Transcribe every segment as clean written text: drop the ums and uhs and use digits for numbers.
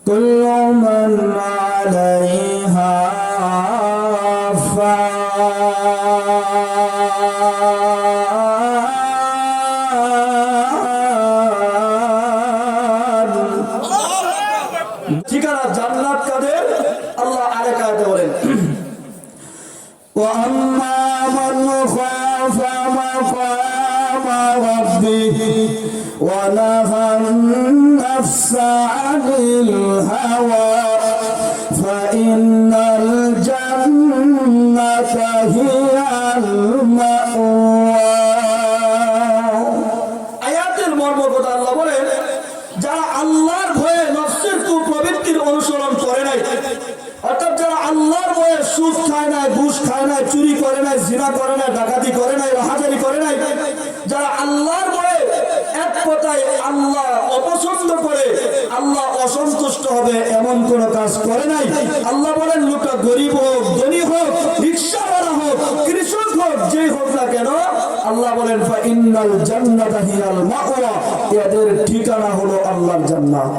كل من عليها ঠিকানা জান্নাত কাদের আল্লাহ আরেক আয়াতে বলেন وأما من خاف مقام ربه ونهى النفس عن الهوى فإن الجنة هي المأوى আয়াতের মর্ম কথা আল্লাহ বলেন যারা আল্লাহর ভয়ে নফসের কুপ্রবৃত্তির অনুসরণ করে নাই অর্থাৎ যারা আল্লাহর ভয়ে সুদ খায় না ঘুষ খায় না চুরি করে না জিনা করে না ডাকাতি করে না রাহাজারি করে নাই যারা আল্লাহর ভয়ে এক কথায় আল্লাহ অপছন্দ করে আল্লাহ অসন্তুষ্ট হবে এমন কোন কাজ করে নাই আল্লাহ বলেন লোকটা গরিব হোক ধনী হোক রিকশাওয়ালা হোক কৃষক হোক যে হোক না কেন আল্লাহ বলেন ফাইন্নাল জান্নাতা হিয়াল মাওয়া এদের ঠিকানা হলো আল্লাহর জান্নাত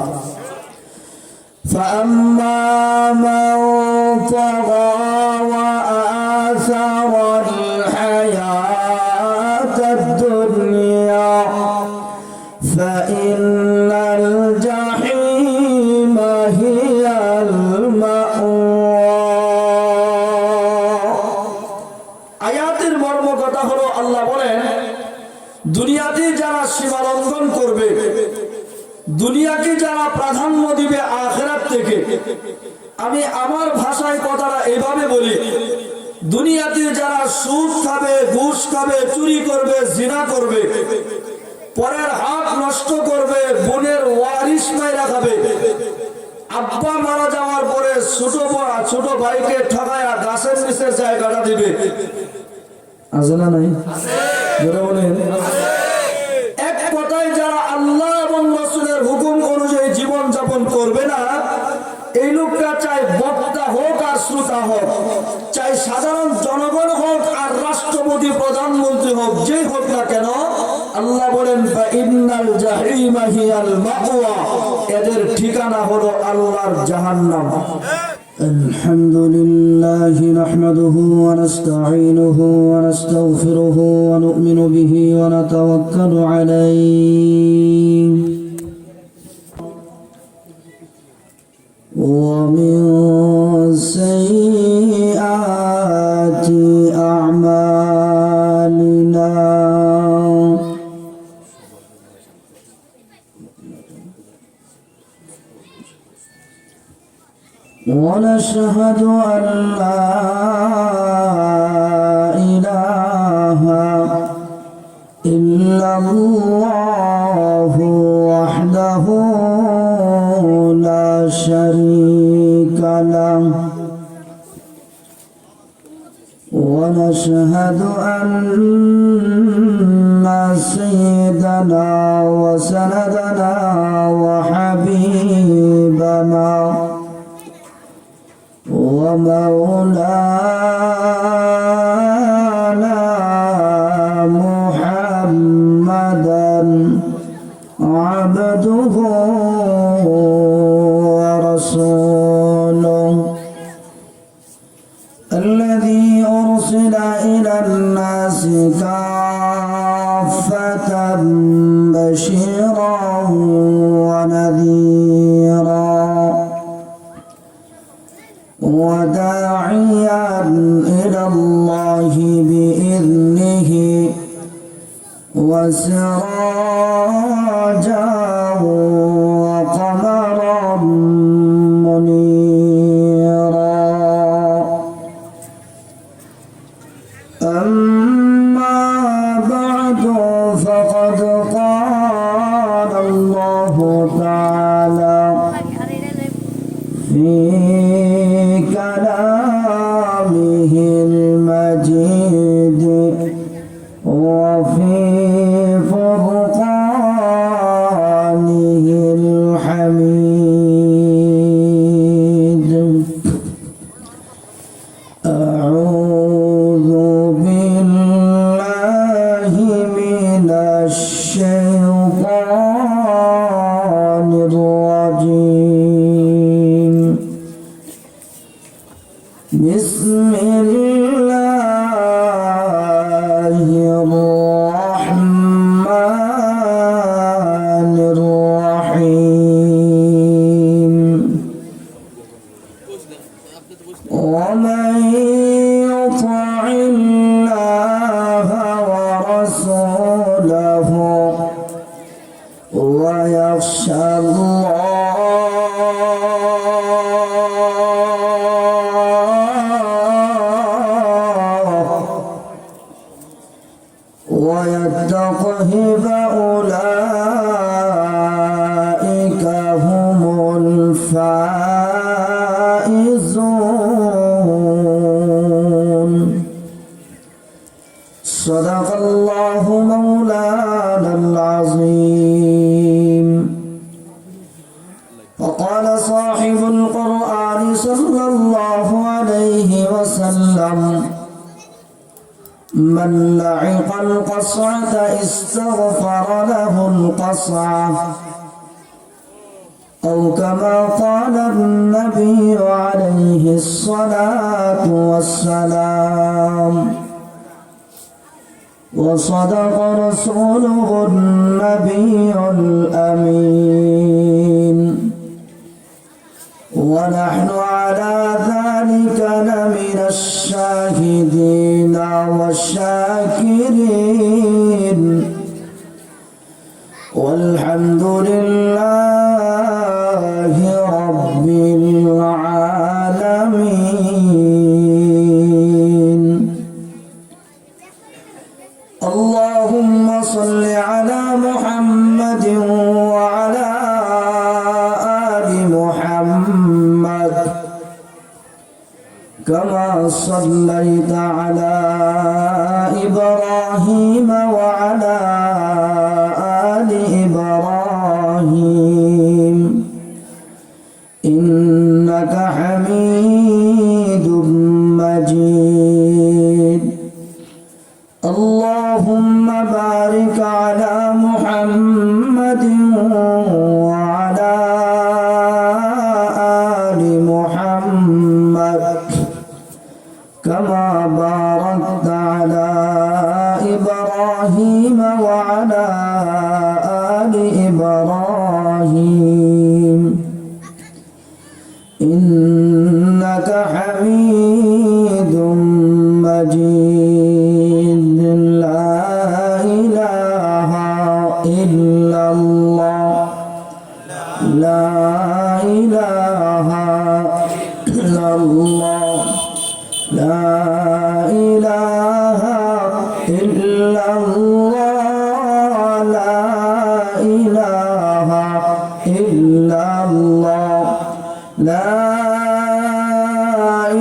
فأما من طغى وآثر الحياة الدنيا فإن الجحيم هي المأوى আয়াতের মর্ম কথা হলো আল্লাহ বলেন দুনিয়াতে যারা সীমা লঙ্ঘন করবে দুনিয়াকে যারা প্রাধান্য দিবে আখিরাত থেকে আমি আমার ভাষায় কথাটা এইভাবে বলি দুনিয়াতে যারা সুদ খাবে ঘুষ খাবে চুরি করবে জিনা করবে পরের হক নষ্ট করবে বোনের ওয়ারিশ মাইরা খাবে আব্বা মারা যাওয়ার পরে ছোট ভাইকে ঠকায়া গাছের নিচে জায়গাটা দিবে আছে না নাই বলে বলেন এক কথায় যারা আল্লাহ এবং রাসূলের হুকুম অনুযায়ী জীবন যাপন করবে না এই লোকটা চাই বক্তা হোক আর শ্রোতা হোক চাই সাধারণ জনগণ হোক আর রাষ্ট্রপতি প্রধানমন্ত্রী হোক যেই হোক না কেন আল্লাহ বলেন ফাইন্নাল জাহিমা হিয়াল মাওয়া এদের ঠিকানা হলো আল্লাহর জাহান্নাম الحمد لله نحمده ونستعينه ونستغفره ونؤمن به ونتوكل عليه ومن سيئات أعمالنا ونشهد أن لا إله إلا الله وحده لا شريك له ونشهد أن سيدنا وسندنا وحبيبنا ومولانا محمدا عبده ورسوله الذي أرسل إلى الناس كافة بشيرا ونذيرا وداعيا إلى الله بإذنه وسراجا وقمرا منيرا أما بعد فقد قال الله تعالى في كلامه المجيد وفي فرقانه الحميد أعوذ بالله من الشيطان الرجيم বিসমিল্লাহির রহমানির রহিম ومن يطع الله ورسوله ويخشى الله ويتقه فأولئك هم الفائزون صدق الله مولانا العظيم وقال صاحب القرآن صلى الله عليه وسلم من لعق القصعة استغفر له القصعة أو كما قال النبي عليه الصلاة والسلام وصدق رسوله النبي الأمين ونحن على ذلك لمن الشاهدين والشاكرين والحمد لله رب العالمين اللهم صل على محمد وعلى آل محمد كما صليت على إبراهيم وعلى آل إبراهيم إنك حميد مجيد اللهم بارك على محمد وعلى آل محمد كما باركت على إبراهيم وعلى آل إبراهيم إنك حميد مجيد لا إله إلا الله لا إله إلا الله لا إله إلا الله لا إله إلا الله لا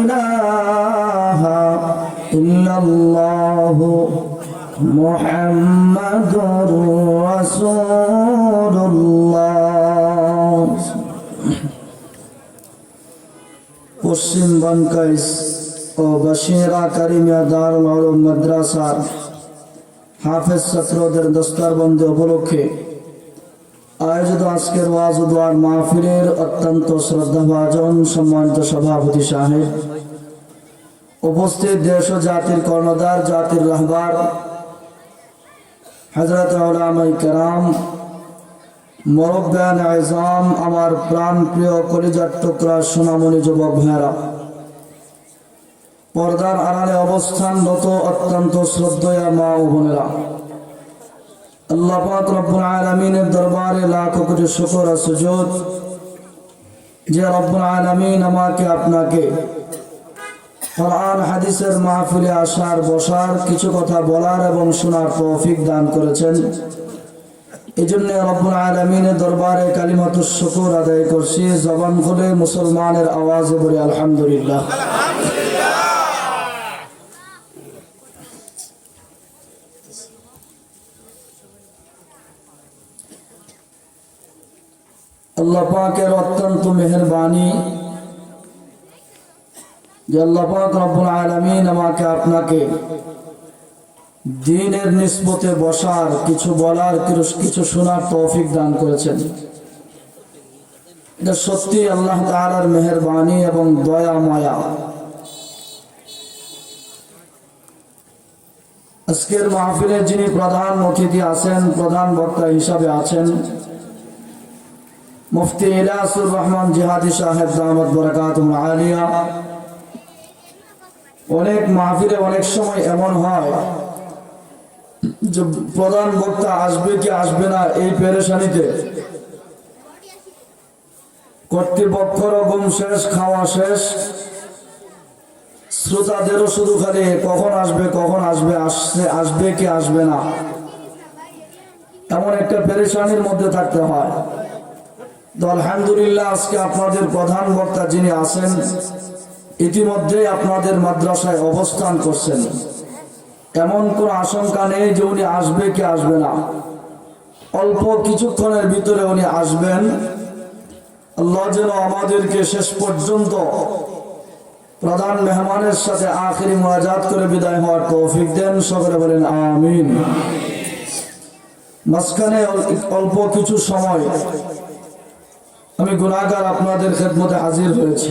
إله إلا الله محمد رسول الله পশ্চিম বানকাইস ও বাশিরা কারিমিয়া দারুল উলুম মাদ্রাসার হাফেজ ছাত্রদের দস্তারবন্দি উপলক্ষে আয়োজিত আজকের ওয়াজ ও দোয়ার মাহফিলের অত্যন্ত শ্রদ্ধাভাজন সম্মানিত সভাপতি সাহেব, উপস্থিত দেশ ও জাতির কর্ণধার, জাতির রাহবার হযরত উলামায়ে কেরাম, মুরব্বিয়ান আযম, আমার প্রাণ প্রিয় কলিজার টুকরা সোনামণি যুবক ভাইরা, পর্দার আড়ালে অবস্থানরত অত্যন্ত শ্রদ্ধেয় মা ও বোনেরা, আল্লাহ পাক রব্বুল আলামিনের দরবারে লাখো কোটি শুকর ও সুজুদ যে রব্বুল আলামিন আমাকে আপনাকে কোরআন হাদিসের মাহফিলে আসার, বসার, কিছু কথা বলার এবং শোনার তৌফিক দান করেছেন। এজন্য রব্বুল আলামিনের দরবারে কালিমাতুশ শুকর আদায় করছি। জবান খুলে মুসলমানের আওয়াজে বলি আলহামদুলিল্লাহ। আল্লাহ পাকের অত্যন্ত মেহেরবানি যে আল্লাহ পাক রব্বুল আলামিন আমাকে আপনাকে দ্বীনের নিসবতে বসার, কিছু বলার, কিছু শোনার তৌফিক দান করেছেন। এটা সত্যি আল্লাহ তাআলার মেহেরবানি এবং দয়া মায়া। আজকের মাহফিলে যিনি প্রধান অতিথি আছেন, প্রধান বক্তা হিসাবে আছেন মুফতি ইলিয়াসুর রহমান জিহাদি সাহেব দামাত বরকাতুল আলিয়া। অনেক মাহফিলে অনেক সময় এমন হয় যে প্রধান বক্তা আসবে কি আসবে না এই পেরেশানিতে কর্তৃপক্ষের ঘুম শেষ, খাওয়া শেষ, শ্রোতাদেরও শুধু খালি কখন আসবে কখন আসবে, আসবে কি আসবে না, এমন একটা পেরেশানির মধ্যে থাকতে হয়। তো আলহামদুলিল্লাহ আজকে আপনাদের প্রধান বক্তা যিনি আছেন ইতিমধ্যে আপনাদের মাদ্রাসায় অবস্থান করছেন, এমন কোন আশঙ্কা নেই যে উনি আসবে কি আসবে না। অল্প কিছুক্ষণের ভিতরে উনি আসবেন। আল্লাহ যেন আমাদেরকে শেষ পর্যন্ত প্রধান মেহমানের সাথে আখিরি মুনাজাত করে বিদায় হওয়ার তৌফিক দেন, সকলে বলেন আমিন। মাঝখানে অল্প কিছু সময় আমি গুনাহগার আপনাদের খেদমতে হাজির হয়েছি।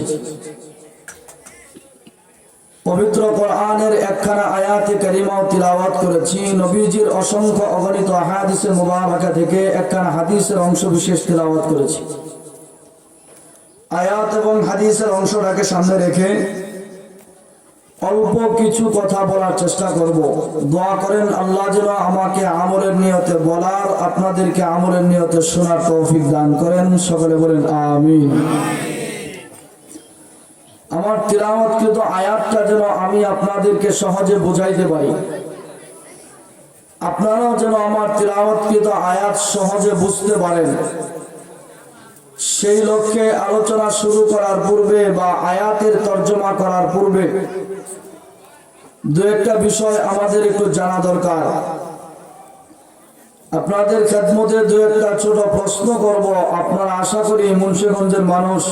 পবিত্র কোরআনের একখানা আয়াতে কারিমাও তিলাওয়াত করেছি। নবীজির অসংখ্য অগণিত হাদিসে মুবারাকা থেকে একখানা হাদিসের অংশ বিশেষ তিলাওয়াত করেছি। আয়াত এবং হাদিসের অংশটাকে সামনে রেখে অল্প কিছু কথা বলার চেষ্টা করব। দোয়া করেন আল্লাহ যেন আমাকে আমলের নিয়তে বলার, আপনাদেরকে আমলের নিয়তে শোনার তৌফিক দান করেন, সকলে বলেন আমিন। আমার তিলাওয়াতকৃত আয়াতটা যেন আমি আপনাদেরকে সহজে বুঝাইতে পারি, আপনারাও যেন আমার তিলাওয়াতকৃত আয়াত সহজে বুঝতে পারেন। সেই লক্ষ্যে আলোচনা শুরু করার পূর্বে বা আয়াতের তর্জমা করার পূর্বে দু একটা বিষয় আমাদের একটু জানা দরকার। আপনাদের খেদমতে দু একটা ছোট প্রশ্ন করব। আপনারা আশা করি মুন্সিগঞ্জের মানুষ,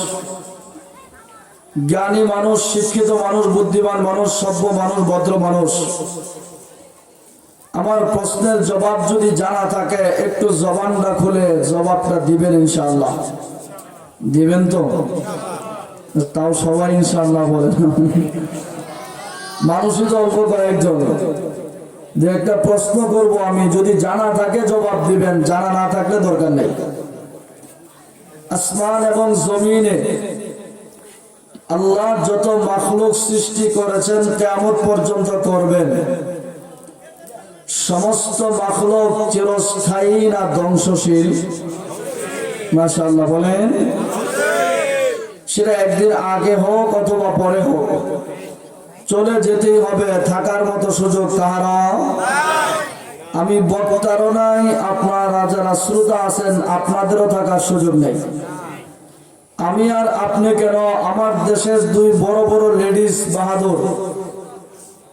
জ্ঞানী মানুষ, শিক্ষিত মানুষ, বুদ্ধিমান মানুষ, সভ্য মানুষ, ভদ্র মানুষ। আমার প্রশ্নের জবাব যদি জানা থাকে একটু জবানটা খুলে জবাবটা দিবেন ইনশাআল্লাহ। দিবেন তো? তাও সবাই ইনশাআল্লাহ বলেন। মানুষই তো অল্প কয়েকজন। যে একটা প্রশ্ন করব আমি, যদি জানা থাকে জবাব দিবেন, জানা না থাকলে দরকার নেই। আসমান এবং জমিনে আল্লাহ যত মাখলুক সৃষ্টি করেছেন কিয়ামত পর্যন্ত করবেন, সমস্ত মাখলুক চিরস্থায়ী না ধ্বংসশীল? মাশাআল্লাহ বলেন। সেটা একদিন আগে হোক অথবা পরে হোক, চলে যেতেই হবে। থাকার মতো সুযোগ কাহারা? আমি বক্তারও নাই, আপনারা যারা শ্রোতা আছেন আপনাদেরও থাকার সুযোগ নেই। আমি আর আপনি কেন, আমার দেশের দুই বড় বড় লেডিস বাহাদুর,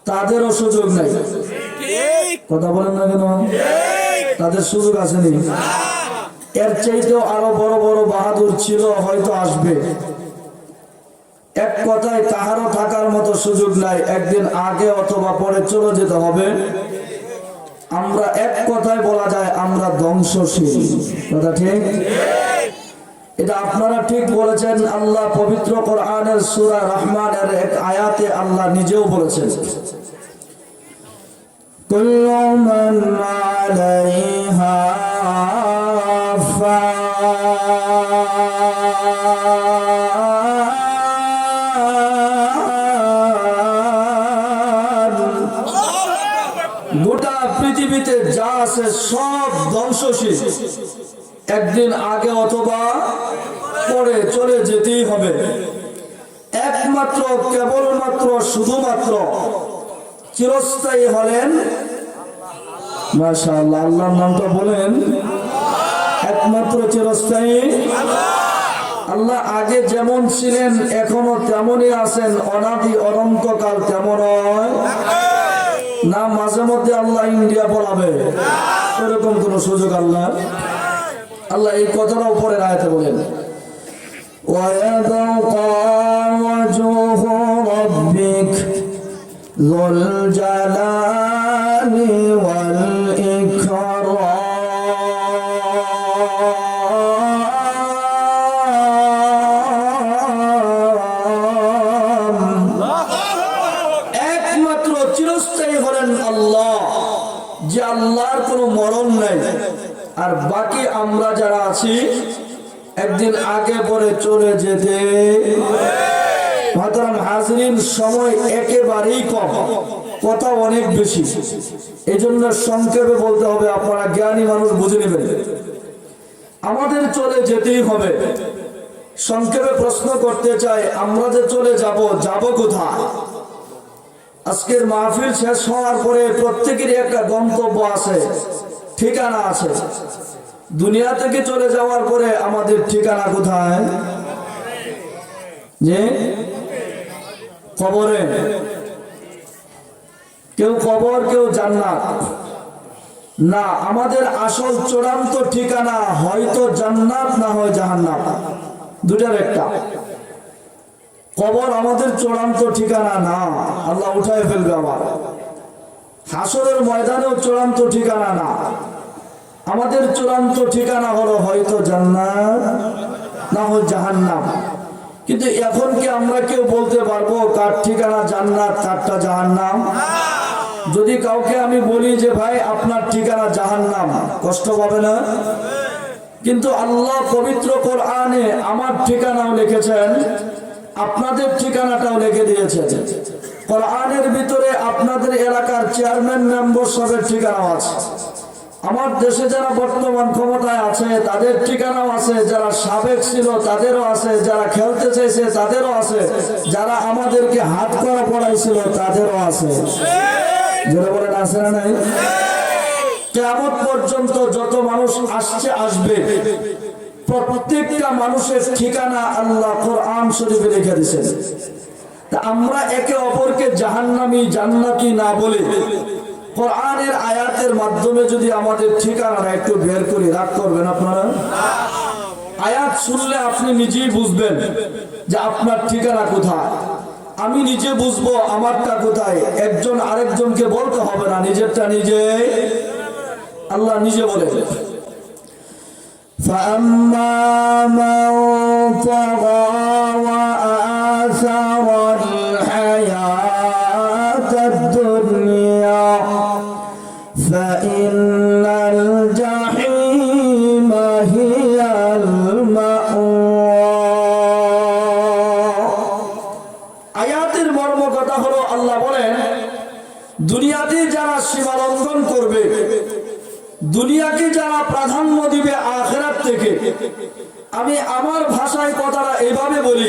তাদেরও সুযোগ নেই। কথা বলেন না কেন? তাদের সুযোগ আসেনি? এর চাইতেও আরো বড় বড় বাহাদুর ছিল, হয়তো আসবে। এক কথায় কাহারও থাকার মতো সুযোগ নাই, একদিন আগে অথবা পরে চলে যেতে হবে। আমরা এক কথায় বলা যায় আমরা ধ্বংসশীল। কথা ঠিক? এটা আপনারা ঠিক বলেছেন। আল্লাহ পবিত্র কোরআনের সূরা রহমানের এক আয়াতে আল্লাহ নিজেও বলেছেন, কুল্লু মান আলাইহা গোটা পৃথিবীতে যা আছে সব ধ্বংসশীল, একদিন আগে অথবা পরে চলে যেতেই হবে। একমাত্র কেবলমাত্র শুধুমাত্র চিরস্থায়ী হলেন, মাশাআল্লাহ, আল্লাহর নামটা বলেন। একমাত্র চিরস্থায়ী আল্লাহ। আগে যেমন ছিলেন এখনো তেমনই আছেন, অনাদি অনন্তকাল তেমন হয় না। মাঝে মধ্যে আল্লাহ ইন্ডিয়া বলাবে, এরকম কোন সুযোগ আল্লাহ আল্লাহ এই কথাটা উপরে আয়াতে বলেন, ওয়ায়াবকা ওয়াজহু রাব্বিক যুল জালালি ওয়াল ইকরাম। একমাত্র চিরস্থায়ী হলেন আল্লাহ। আল্লাহর কোনো মরণ নাই। আর বাকি আমরা যারা আছি একদিন আগে পরে চলে যেতে। মুহতারাম হাজরিন, সময় একেবারেই কম, কথা অনেক বেশি। এই জন্য সংক্ষেপে বলতে হবে, আপনারা জ্ঞানী মানুষ বুঝে নেবেন। আমাদের চলে যেতেই হবে। সংক্ষেপে প্রশ্ন করতে চাই, আমরা যে চলে যাব কোথায়? আজকের মাহফিল শেষ হওয়ার পরে প্রত্যেকেরই একটা গন্তব্য আছে, ঠিকানা আছে। দুনিয়া থেকে চলে যাওয়ার পরে আমাদের ঠিকানা কোথায়? যে কবরে। কেউ কবর, কেউ জান্নাত না। আমাদের আসল চূড়ান্ত ঠিকানা হয়তো জান্নাত, না হয় জাহান্নাম, দুটার একটা। কবর আমাদের চূড়ান্ত ঠিকানা না, আল্লাহ উঠায় ফেলবে আবার। হাসরের ময়দানেও চূড়ান্ত ঠিকানা না। আমাদের চূড়ান্ত ঠিকানা হলো হয়তো জান্নাত, না হয় জাহান্নাম। কিন্তু এখন কি আমরা কেউ বলতে পারবো কার ঠিকানা জান্নাত, কারটা জাহান্নাম? যদি কাউকে আমি বলি যে ভাই আপনার ঠিকানা জাহান্নাম, কষ্ট পাবে না? কিন্তু আল্লাহ পবিত্র কোরআনে আমার ঠিকানাও লিখেছেন, আপনাদের ঠিকানাটাও লিখে দিয়েছেন। কোরআনের ভিতরে আপনাদের এলাকার চেয়ারম্যান মেম্বার সবের ঠিকানাও আছে। আমার দেশে যারা বর্তমান ক্ষমতায় আছে তাদের ঠিকানাও আছে, যারা সাবেক ছিল তাদেরও আছে, যারা খেলতে চাইছে তাদেরও আছে, যারা আমাদেরকে হাত করা পড়াইছিল তাদেরও আছে। যারা বলেন আছে না নাই? কিয়ামত পর্যন্ত যত মানুষ আসবে প্রত্যেকটা মানুষের ঠিকানা আল্লাহ কোরআন শরীফে লিখে দিয়েছেন। তা আমরা একে অপরকে জাহান্নামী জান্নাতি না বলে কোরআনের আয়াতের মাধ্যমে যদি আমাদের ঠিকানাটা একটু বের করে রাগ করবেন আপনারা। আয়াত শুনলে আপনি নিজেই বুঝবেন যে আপনার ঠিকানা কোথায়। আমি নিজে বুঝবো আমারটা কোথায়। একজন আরেকজনকে বলতে হবে না, নিজেরটা নিজে আল্লাহ নিজে বলে। فَأَمَّا مَنْ طَغَى وَآثَرَ الْحَيَاةَ الدُّنْيَا فَإِنَّ الْجَحِيمَ هِيَ الْمَأْوَى। আয়াতের মর্ম কথা হলো, আল্লাহ বলেন দুনিয়াতে যারা সীমা লঙ্ঘন করবে, দুনিয়াকে যারা প্রাধান্য দিবে আখিরাত থেকে, আমি আমার ভাষায় কথাটা এইভাবে বলি,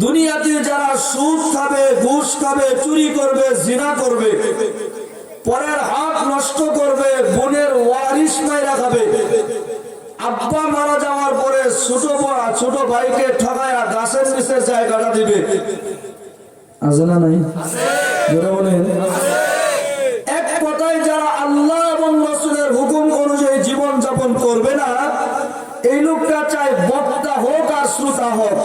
দুনিয়াতে যারা সুদ খাবে, ঘুষ খাবে, চুরি করবে, জিনা করবে, পরের হক নষ্ট করবে, বোনের ওয়ারিশ মাইরা খাবে, আব্বা মারা যাওয়ার পরে ছোট ভাইকে ঠকায়া গাছের নিচে জায়গাটা দিবে, আছে না নাই? এক কথায় যারা আল্লাহ এবং রাসূলের হুকুম অনুযায়ী জীবন যাপন করবে না, এই লোকটা চাই বক্তা হোক আর শ্রোতা হোক,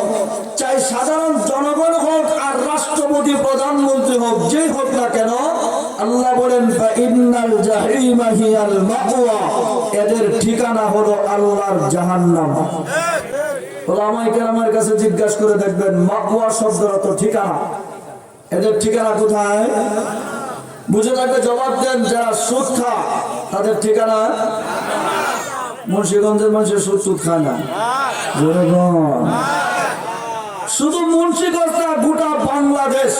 চাই সাধারণ জনগণ হোক আর রাষ্ট্রপতি প্রধানমন্ত্রী হোক, যেই হোক না কেন, আল্লাহ বলেন ফাইন্নাল জাহিমা হিয়াল মাওয়া, এদের ঠিকানা হলো আল্লাহর জাহান্নাম। ওলামায়ে কেরামের কাছে জিজ্ঞাসা করে দেখবেন, মাওয়া শব্দের অর্থ ঠিকানা, এদের ঠিকানা কোথায়? বুঝে থাকলে জবাব দেন। যারা সুদ খায় তাদের ঠিকানা? মুন্সিগঞ্জের মানুষের সুদ খায় না, শুধু মুন্সিগঞ্জ না, গোটা বাংলাদেশ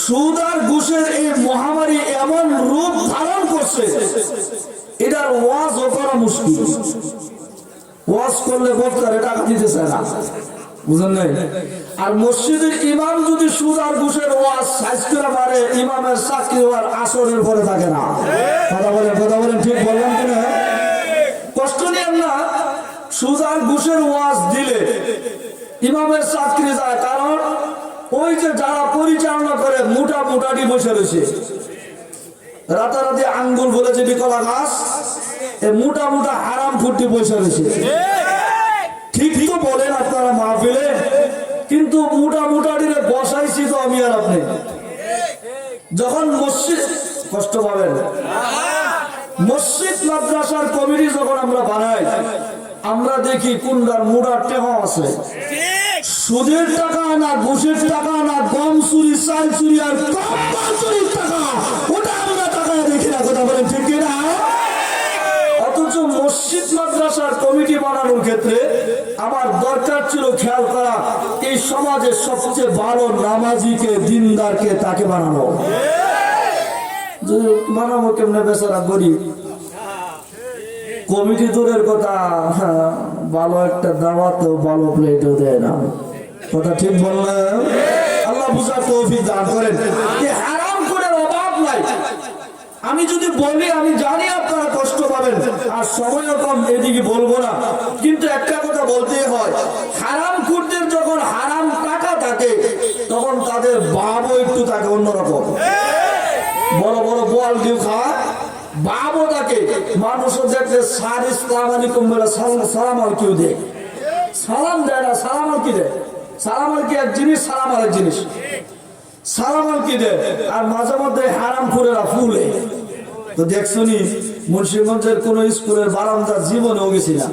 সুদ আর ঘুষের এই মহামারী এমন রূপ ধারণ করছে, এটার ওয়াজ করা মুশকিল। ওয়াজ করলে বক্তারে টাকা দিতে চায় না, বুঝলেন নাই? আর মসজিদের ইমাম যদি সুদ আর ঘুষের ওয়াজ সাইজ করে পারে, ইমামের চাকরি হওয়ার আসরের পরে থাকে না। কথা বলেন, ঠিক বললাম কিনা? কষ্ট নিয়েন না, সুদ আর ঘুষের ওয়াজ দিলে ইমামের চাকরি যায়, কারণ ওই যে যারা পরিচালনা করে মোটামুটি বসে রয়েছে, রাতারাতি আঙ্গুল বলেছে বিকলা ঘাস, মোটা হারাম ফুটি বসে রয়েছে। ঠিক তো বলেন আপনারা মাহফিলে, কিন্তু মোটামুটিরে বসাইছি তো আমি আর আপনি। যখন মসজিদ, কষ্ট পাবেন, মসজিদ মাদ্রাসার কমিটি যখন আমরা বানাই, আমরা দেখি কোনটার মোটার টেহা আছে। সুদের টাকা না, ঘুষের টাকা না, গম চুরি, চাল চুরি আর কম্বল চুরির টাকা, ওটা আমরা টাকা দেখি না। না, কথা বলেন ঠিক কিনা? অথচ মসজিদ মাদ্রাসার কমিটি বানানোর ক্ষেত্রে আমার দরকার ছিল খেয়াল করা এই সমাজের সবচেয়ে ভালো নামাজিকে দিনদারকে তাকে বানানো। বানাবো কেমনে, বেচারা গরিব, কমিটি দূরের কথা, ভালো একটা দাওয়াতও ভালো প্লেটও দেয় না। কথা ঠিক বললাম? আল্লাহ বুঝার তৌফিক দান করেন। হারাম করে অভাব নাই। আমি যদি বলি, আমি জানি আপনারা কষ্ট পাবেন আর সময়ও কম, এদিকে বলবো না, কিন্তু একটা কথা বলতেই হয়, হারাম খুরদের যখন হারাম টাকা থাকে তখন তাদের ভাবও একটু থাকে অন্যরকম। বড় বড় বল কেউ খাওয়া ভাবও থাকে। মানুষও দেখলে সার ইসলাম আলাইকুম বলে সালাম আর কেউ দেয়, সালাম দেয় না। সালাম আর কি দেয়? সালাম আর কি এক জিনিস, সালাম আর এক জিনিস। সালাম আর কি দেয়, আর মাঝে মধ্যে হারাম খুরেরা ফুলে। তো দেখছনি মুন্সিগঞ্জের কোন স্কুলের বারান্দা জীবনেও গেছি না,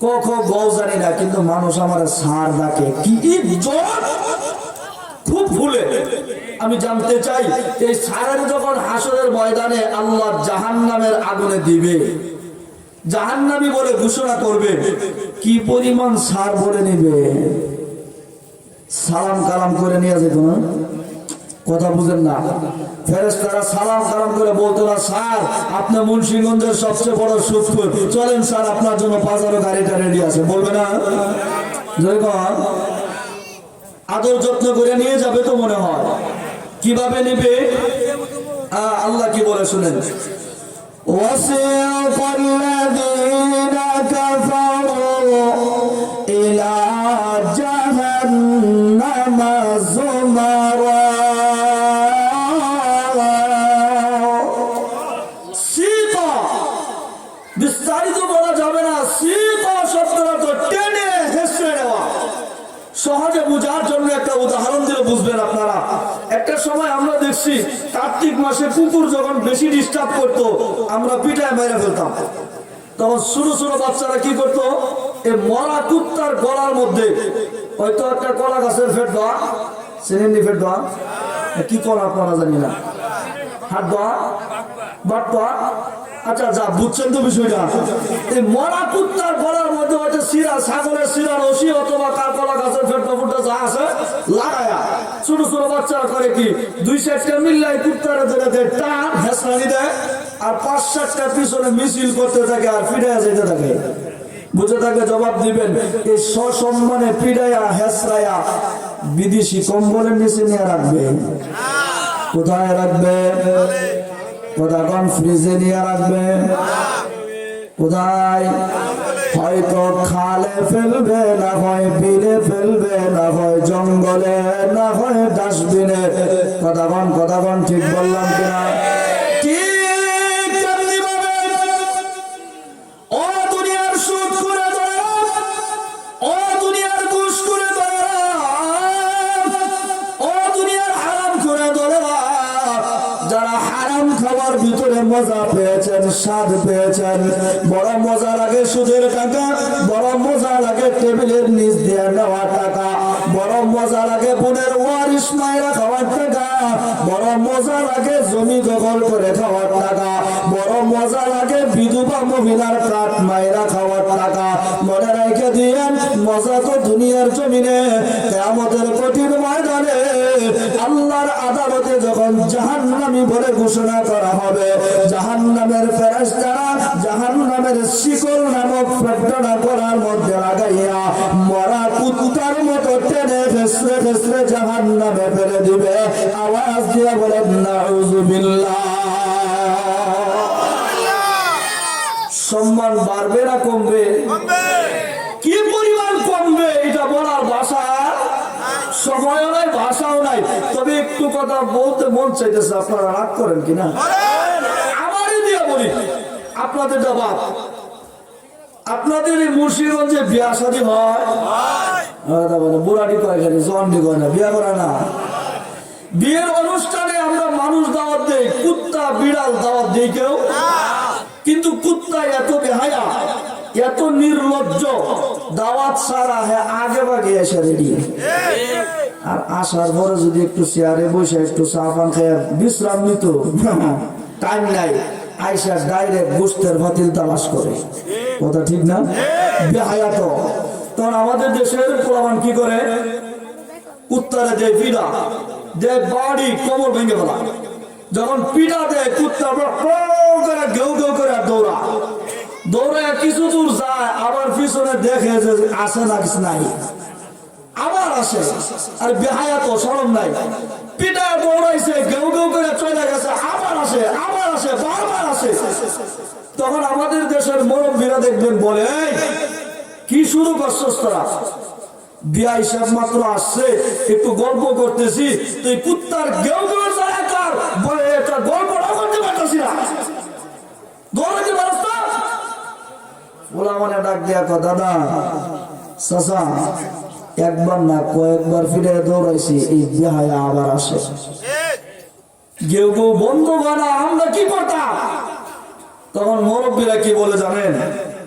ক খ গ জানি না, কিন্তু মানুষ আমার সার ডাকে, কি ইজ্জত, খুব ফুলে। আমি জানতে চাই, এই সারের যখন হাসরের ময়দানে আল্লাহ জাহান্নামের আগুনে দিবে, জাহান্নামী বলে ঘোষণা করবে, কি পরিমাণ সার ভরে নিবে। সালাম কালাম করে নিয়ে যেত না, কথা বুঝেন না? ফেরেশতারা সালাম কালাম করে বলতো না, স্যার আপনি মুন্সিগঞ্জের সবচেয়ে বড় সুদখোর, চলেন স্যার আপনার জন্য 5 গাড়িটা রেডি আছে, বলবে না? জয়গণ আদর যত্ন করে নিয়ে যাবে তো মনে হয়। কিভাবে নিবে? আল্লাহ কি বলে শুনেন, وَسِيقَ الَّذِينَ كَفَرُوا إِلَى جَهَنَّمَ زُمَرًا। বিস্তারিত বলা যাবে না, সিকা শব্দটা তো টেনে হেসে নেওয়া। সহজে বোঝার জন্য একটা উদাহরণ দিলে বুঝবেন আপনারা। একটা সময় আমরা দেখছি কার্তিক মাসে কুকুর যখন বেশি ডিস্টার্ব করতো, আমরা পিঠায় মেরে ফেলতাম। তখন ছোট ছোট বাচ্চারা কি করতো, এই মরা কুত্তার গলার মধ্যে হয়তো একটা কলা গাছের ফেট দেওয়া, সিনেন্ডি ফেট দেওয়া, কি কলা আপনারা জানি না, হাত দেওয়া, বাট দেওয়া, আচ্ছা যা বুঝছেন তো বিষয়টা। এই মরা কুত্তার গলার মধ্যে হয়তো শিরা, ছাগলের শিরা রশি অথবা কারকলা গাছের ফেটটা ফুটটা যা আছে লাগায়া ছোট ছোট বাচ্চারা করে কি, 2-4টা মিল্লাই কুত্তারে ধরে টান হেসরানি দেয়, আর 5-7টা পিছনে মিছিল করতে থাকে আর ফিরাইয়া যেতে থাকে। বুঝে থাকে জবাব দিবেন। এই সসম্মানে পিড়াইয়া হেসরাইয়া বিদেশি কম্বলের নিচে নিয়ে রাখবে। কোথায় রাখবে? কোথায়? ফ্রিজে নিয়ে রাখবে। কোথায়? হয়তো খালে ফেলবে, না হয় বিলে ফেলবে, না হয় জঙ্গলে, না হয় ডাস্টবিনে। কথাগণ ঠিক বললাম কিনা? ভিতরে মজা পেয়েছেন, স্বাদ পেয়েছেন, বড় মজা লাগে সুদের টাকা, বড় মজা লাগে টেবিলের নিচ দিয়ে নেওয়া টাকা, বড় মজা লাগে বোনের ওয়ারিশ মায়েরা খাওয়ার টাকা, বড় মজা লাগে জমি দখল করে খাওয়ার টাকা, বড় মজা লাগে বিধবা মহিলার কাঠ মায়েরা খাওয়ার টাকা। মনে রেখে দিয়েন, মজা তো দুনিয়ার জমিনে, কিয়ামতের কঠিন ময়দানে আল্লাহর আদালতে যখন জাহান্নামী বলে ঘোষণা করা হবে, জাহান্নামের ফেরেশতারা জাহান্নামের শিকল নামক ফেটনা করার মধ্যে লাগাইয়া মরা কুত্তার মতো টেনে ফেসরে ফেসরে জাহান্নামে ফেলে দিবে। আওয়াজ দিয়ে বলেন নাউযুবিল্লাহ। সম্মান বাড়বে না কমবে? কি পরিমাণ কমবে এটা বলার ভাষা সময়ও নাই, ভাষাও নাই। তবে একটু কথা বলতে মন চাইতেছে, আপনারা রাগ করেন কিনা? আমারই দিয়ে বলি, আপনাদের জবাব, আপনাদের এই মুন্সিগঞ্জে বিয়া শাদী হয়? বুড়াটি কয় খালি, জন্ডি কয় না, বিয়া করে না। বিয়ের অনুষ্ঠানে আমরা মানুষ দাওয়াত দেই, কুত্তা বিড়াল দাওয়াত দেই কেউ? কিন্তু কুত্তা এত বেহায়া, এত নির্লজ্জ, দাওয়াত সারা হ্যাঁ আগে ভাগে এসে রেডি, আর আসার পরে যদি একটু চেয়ারে বসে একটু চা পান খেয়ে বিশ্রাম নিত, টাইম নাই, আইসা ডাইরেক্ট গোস্তের ভাতিল তালাশ করে। কথা ঠিক না? বেহায়াত। তখন আমাদের দেশের পোলাপান কি করে, কুত্তারে দেয় পিঠা, দেয় বাড়ি কোমর ভেঙে ফেলা। যখন পিঠা দেয় কুত্তা করে ঘেউ ঘেউ করে দৌড়া, দৌড়ে কিছু দূর যায়, আবার পিছনে দেখে যে আসে না কিছু নাই, আবার আসে। আর বেহায়াত, শরম নাই, পিঠা দৌড়াইছে, ঘেউ ঘেউ করে চলে গেছে, আবার আসে, আবার আসে, বারবার আসে। তখন আমাদের দেশের মুরব্বীরা দেখবেন বলে, কি শুরু করছস তোরা? বিয়া হিসাব মাত্র আসছে, একটু গল্প করতেছি, তুই কুত্তার ঘেউ ঘেউ জায়গার বলে একটা গল্পটা করতে পারতেছি না, দৌড়াতে পারছ না? ওলা মানে ডাক দিয়া কো, দাদা চাচা একবার না কয়েকবার ফিরে দৌড়াইছি, এই বেহায়া আবার আসে। ঘেউ ঘেউ বন্ধ বানা, আমরা কি করতাম? তখন মুরব্বীরা কি বলে জানেন?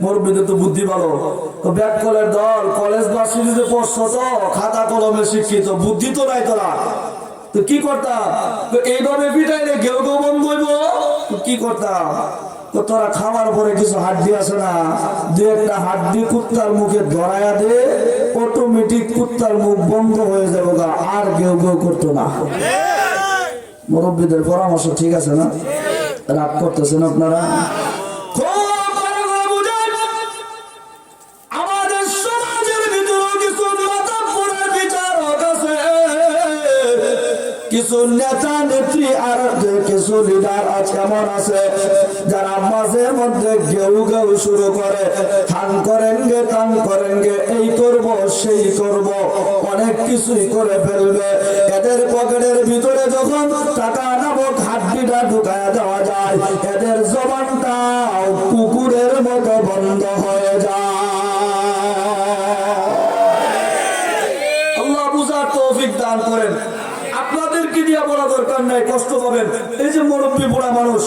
মুরব্বীদের তো বুদ্ধি ভালো, তো ব্যাক কলের দল, কলেজ ভার্সিটিতে পড়ছো তো, খাতা কলমে শিক্ষিত, বুদ্ধি তো নাই তোরা, তো কি করতাম? তো এইভাবে পিটাইলে ঘেউ ঘেউ বন্ধ হইব, তো কি করতাম? তো তোরা খাওয়ার পরে কিছু হাড্ডি আছে না, দু একটা হাড্ডি কুত্তার মুখে ধরাইয়া দে, অটোমেটিক কুত্তার মুখ বন্ধ হয়ে যাবে, আর ঘেউ ঘেউ করতো না। মুরব্বীদের পরামর্শ ঠিক আছে না? রাগ করতেছেন আপনারা? আমাদের সমাজের ভিতরে কিছু মাতাব্বরের বিচারক আছে, কিছু নেতা নেত্রী আর কিছু লিডার আছে, এমন আছে যারা মাঝে মধ্যে ঘেউ ঘেউ শুরু করে, থান করেনগে তান করেনগে, এই করব সেই করব, অনেক কিছুই করে ফেলবে। এদের পকেটের ভিতরে যখন টাকা নামক হাড্ডিটা ঢুকায়া দেওয়া যায়, এদের জবানটাও কুকুরের মতো বন্ধ হয়ে যায়। আল্লাহ বুঝার তৌফিক দান করেন। আপনাদেরকে দিয়ে বলা দরকার নাই, কষ্ট পাবেন। এই যে মুরব্বী বুড়া মানুষ,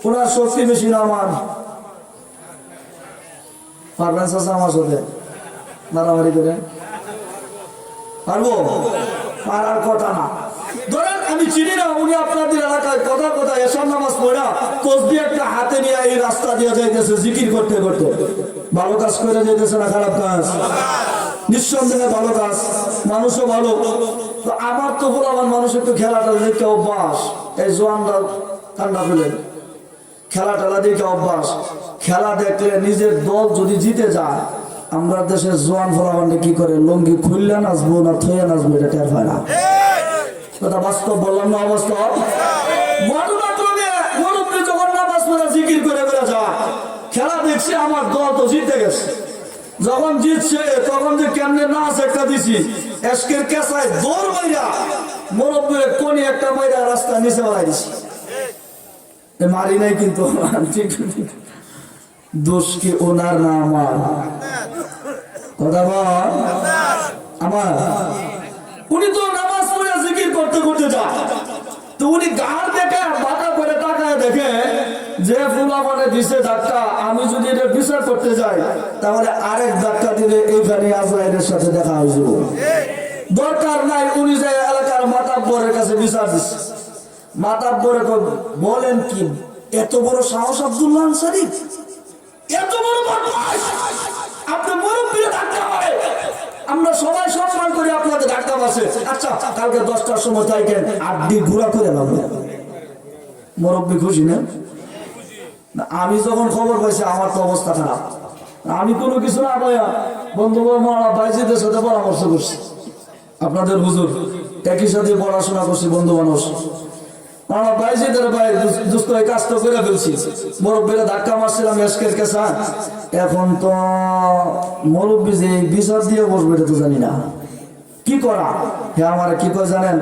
ওনার শক্তি বেশি না আমার, পারবেন চাচা আমার সাথে মারামারি করে? পারবো? পারার কথা না। ধরেন আমি চিনি না, উনি আপনাদের এলাকায় কথা কথা এসব নামাজ পড়া তসবিহ একটা হাতে নিয়ে এই রাস্তা দিয়ে যাইতেছে জিকির করতে করতে, ভালো কাজ করে যেতেছে না খারাপ কাজ? নিঃসন্দেহে ভালো কাজ, মানুষও ভালো। তো আমার তো বলো, আমার মানুষ একটু খেলাটা দেখে অভ্যাস, এই জোয়ানরা ঠান্ডা পেলে খেলা টেলা দেখে অভ্যাস। খেলা দেখলে নিজের দল যদি জিতে যায়, আমরা দেশের জোয়ান ফলাফান্ডে কি করে, লঙ্গি খুললে নাচবো না থয়ে নাচবো, এটা টের পায় না। কথা বাস্তব বললাম না? অবাস্তব? মুরব্বী যখন নামাজ পড়ে জিকির করে করে যায়, খেলা দেখছে আমার দল তো জিতে গেছে, যখন জিতছে তখন যে কেমনে নাচ একটা দিছি, এসকের কেসায় দৌড় মাইরা মুরব্বীর কোনি একটা মাইরা রাস্তা নিচে বাড়াই দিছি। মারি নাই কিন্তু, দোষ কি ওনার না আমার? কথা বল আমার। উনি তো নামাজ পড়ে জিকির করতে করতে যায়, তো উনি গাড় দেখে বাঁকা করে তাকায় দেখে যে ফুলাফানে দিছে ধাক্কা, আমি যদি এটা বিচার করতে যাই তাহলে আরেক ধাক্কা দিলে এইখানে আজরাইলের সাথে দেখা হয়ে যাবো। দরকার নাই, উনি যে এলাকার মাতাব্বরের কাছে বিচার দিচ্ছে। মাতাব্বরে বলেন কি, এত বড় সাহস আব্দুল্লাহ আনসারী, এত বড় বদমাশ, আপনি মুরব্বীরে ধাক্কা মারে, আমরা সবাই সম্মান করি, আপনাদের ধাক্কা মারছে, আচ্ছা কালকে 10টার সময় থাকেন, আড্ডি ঘোরা করে লাগবে। মুরব্বী খুশি না? আমি যখন খবর পাইছি আমার তো অবস্থা খারাপ, আমি কোনো কিছু না পাইয়া বন্ধু ভাইজিদের সাথে পরামর্শ করছি, আপনাদের হুজুর একই সাথে পড়াশোনা করছি, বন্ধু মানুষ ভাইজিদের ভাই দুস্থ কাজ তো করে ফেলছি, মুরব্বীরা ধাক্কা মারছিলাম এসকের কেসা, এখন তো মুরব্বী যে বিচার দিয়ে বসবে এটা তো জানি না কি করা। হ্যাঁ আমার কি করে জানেন,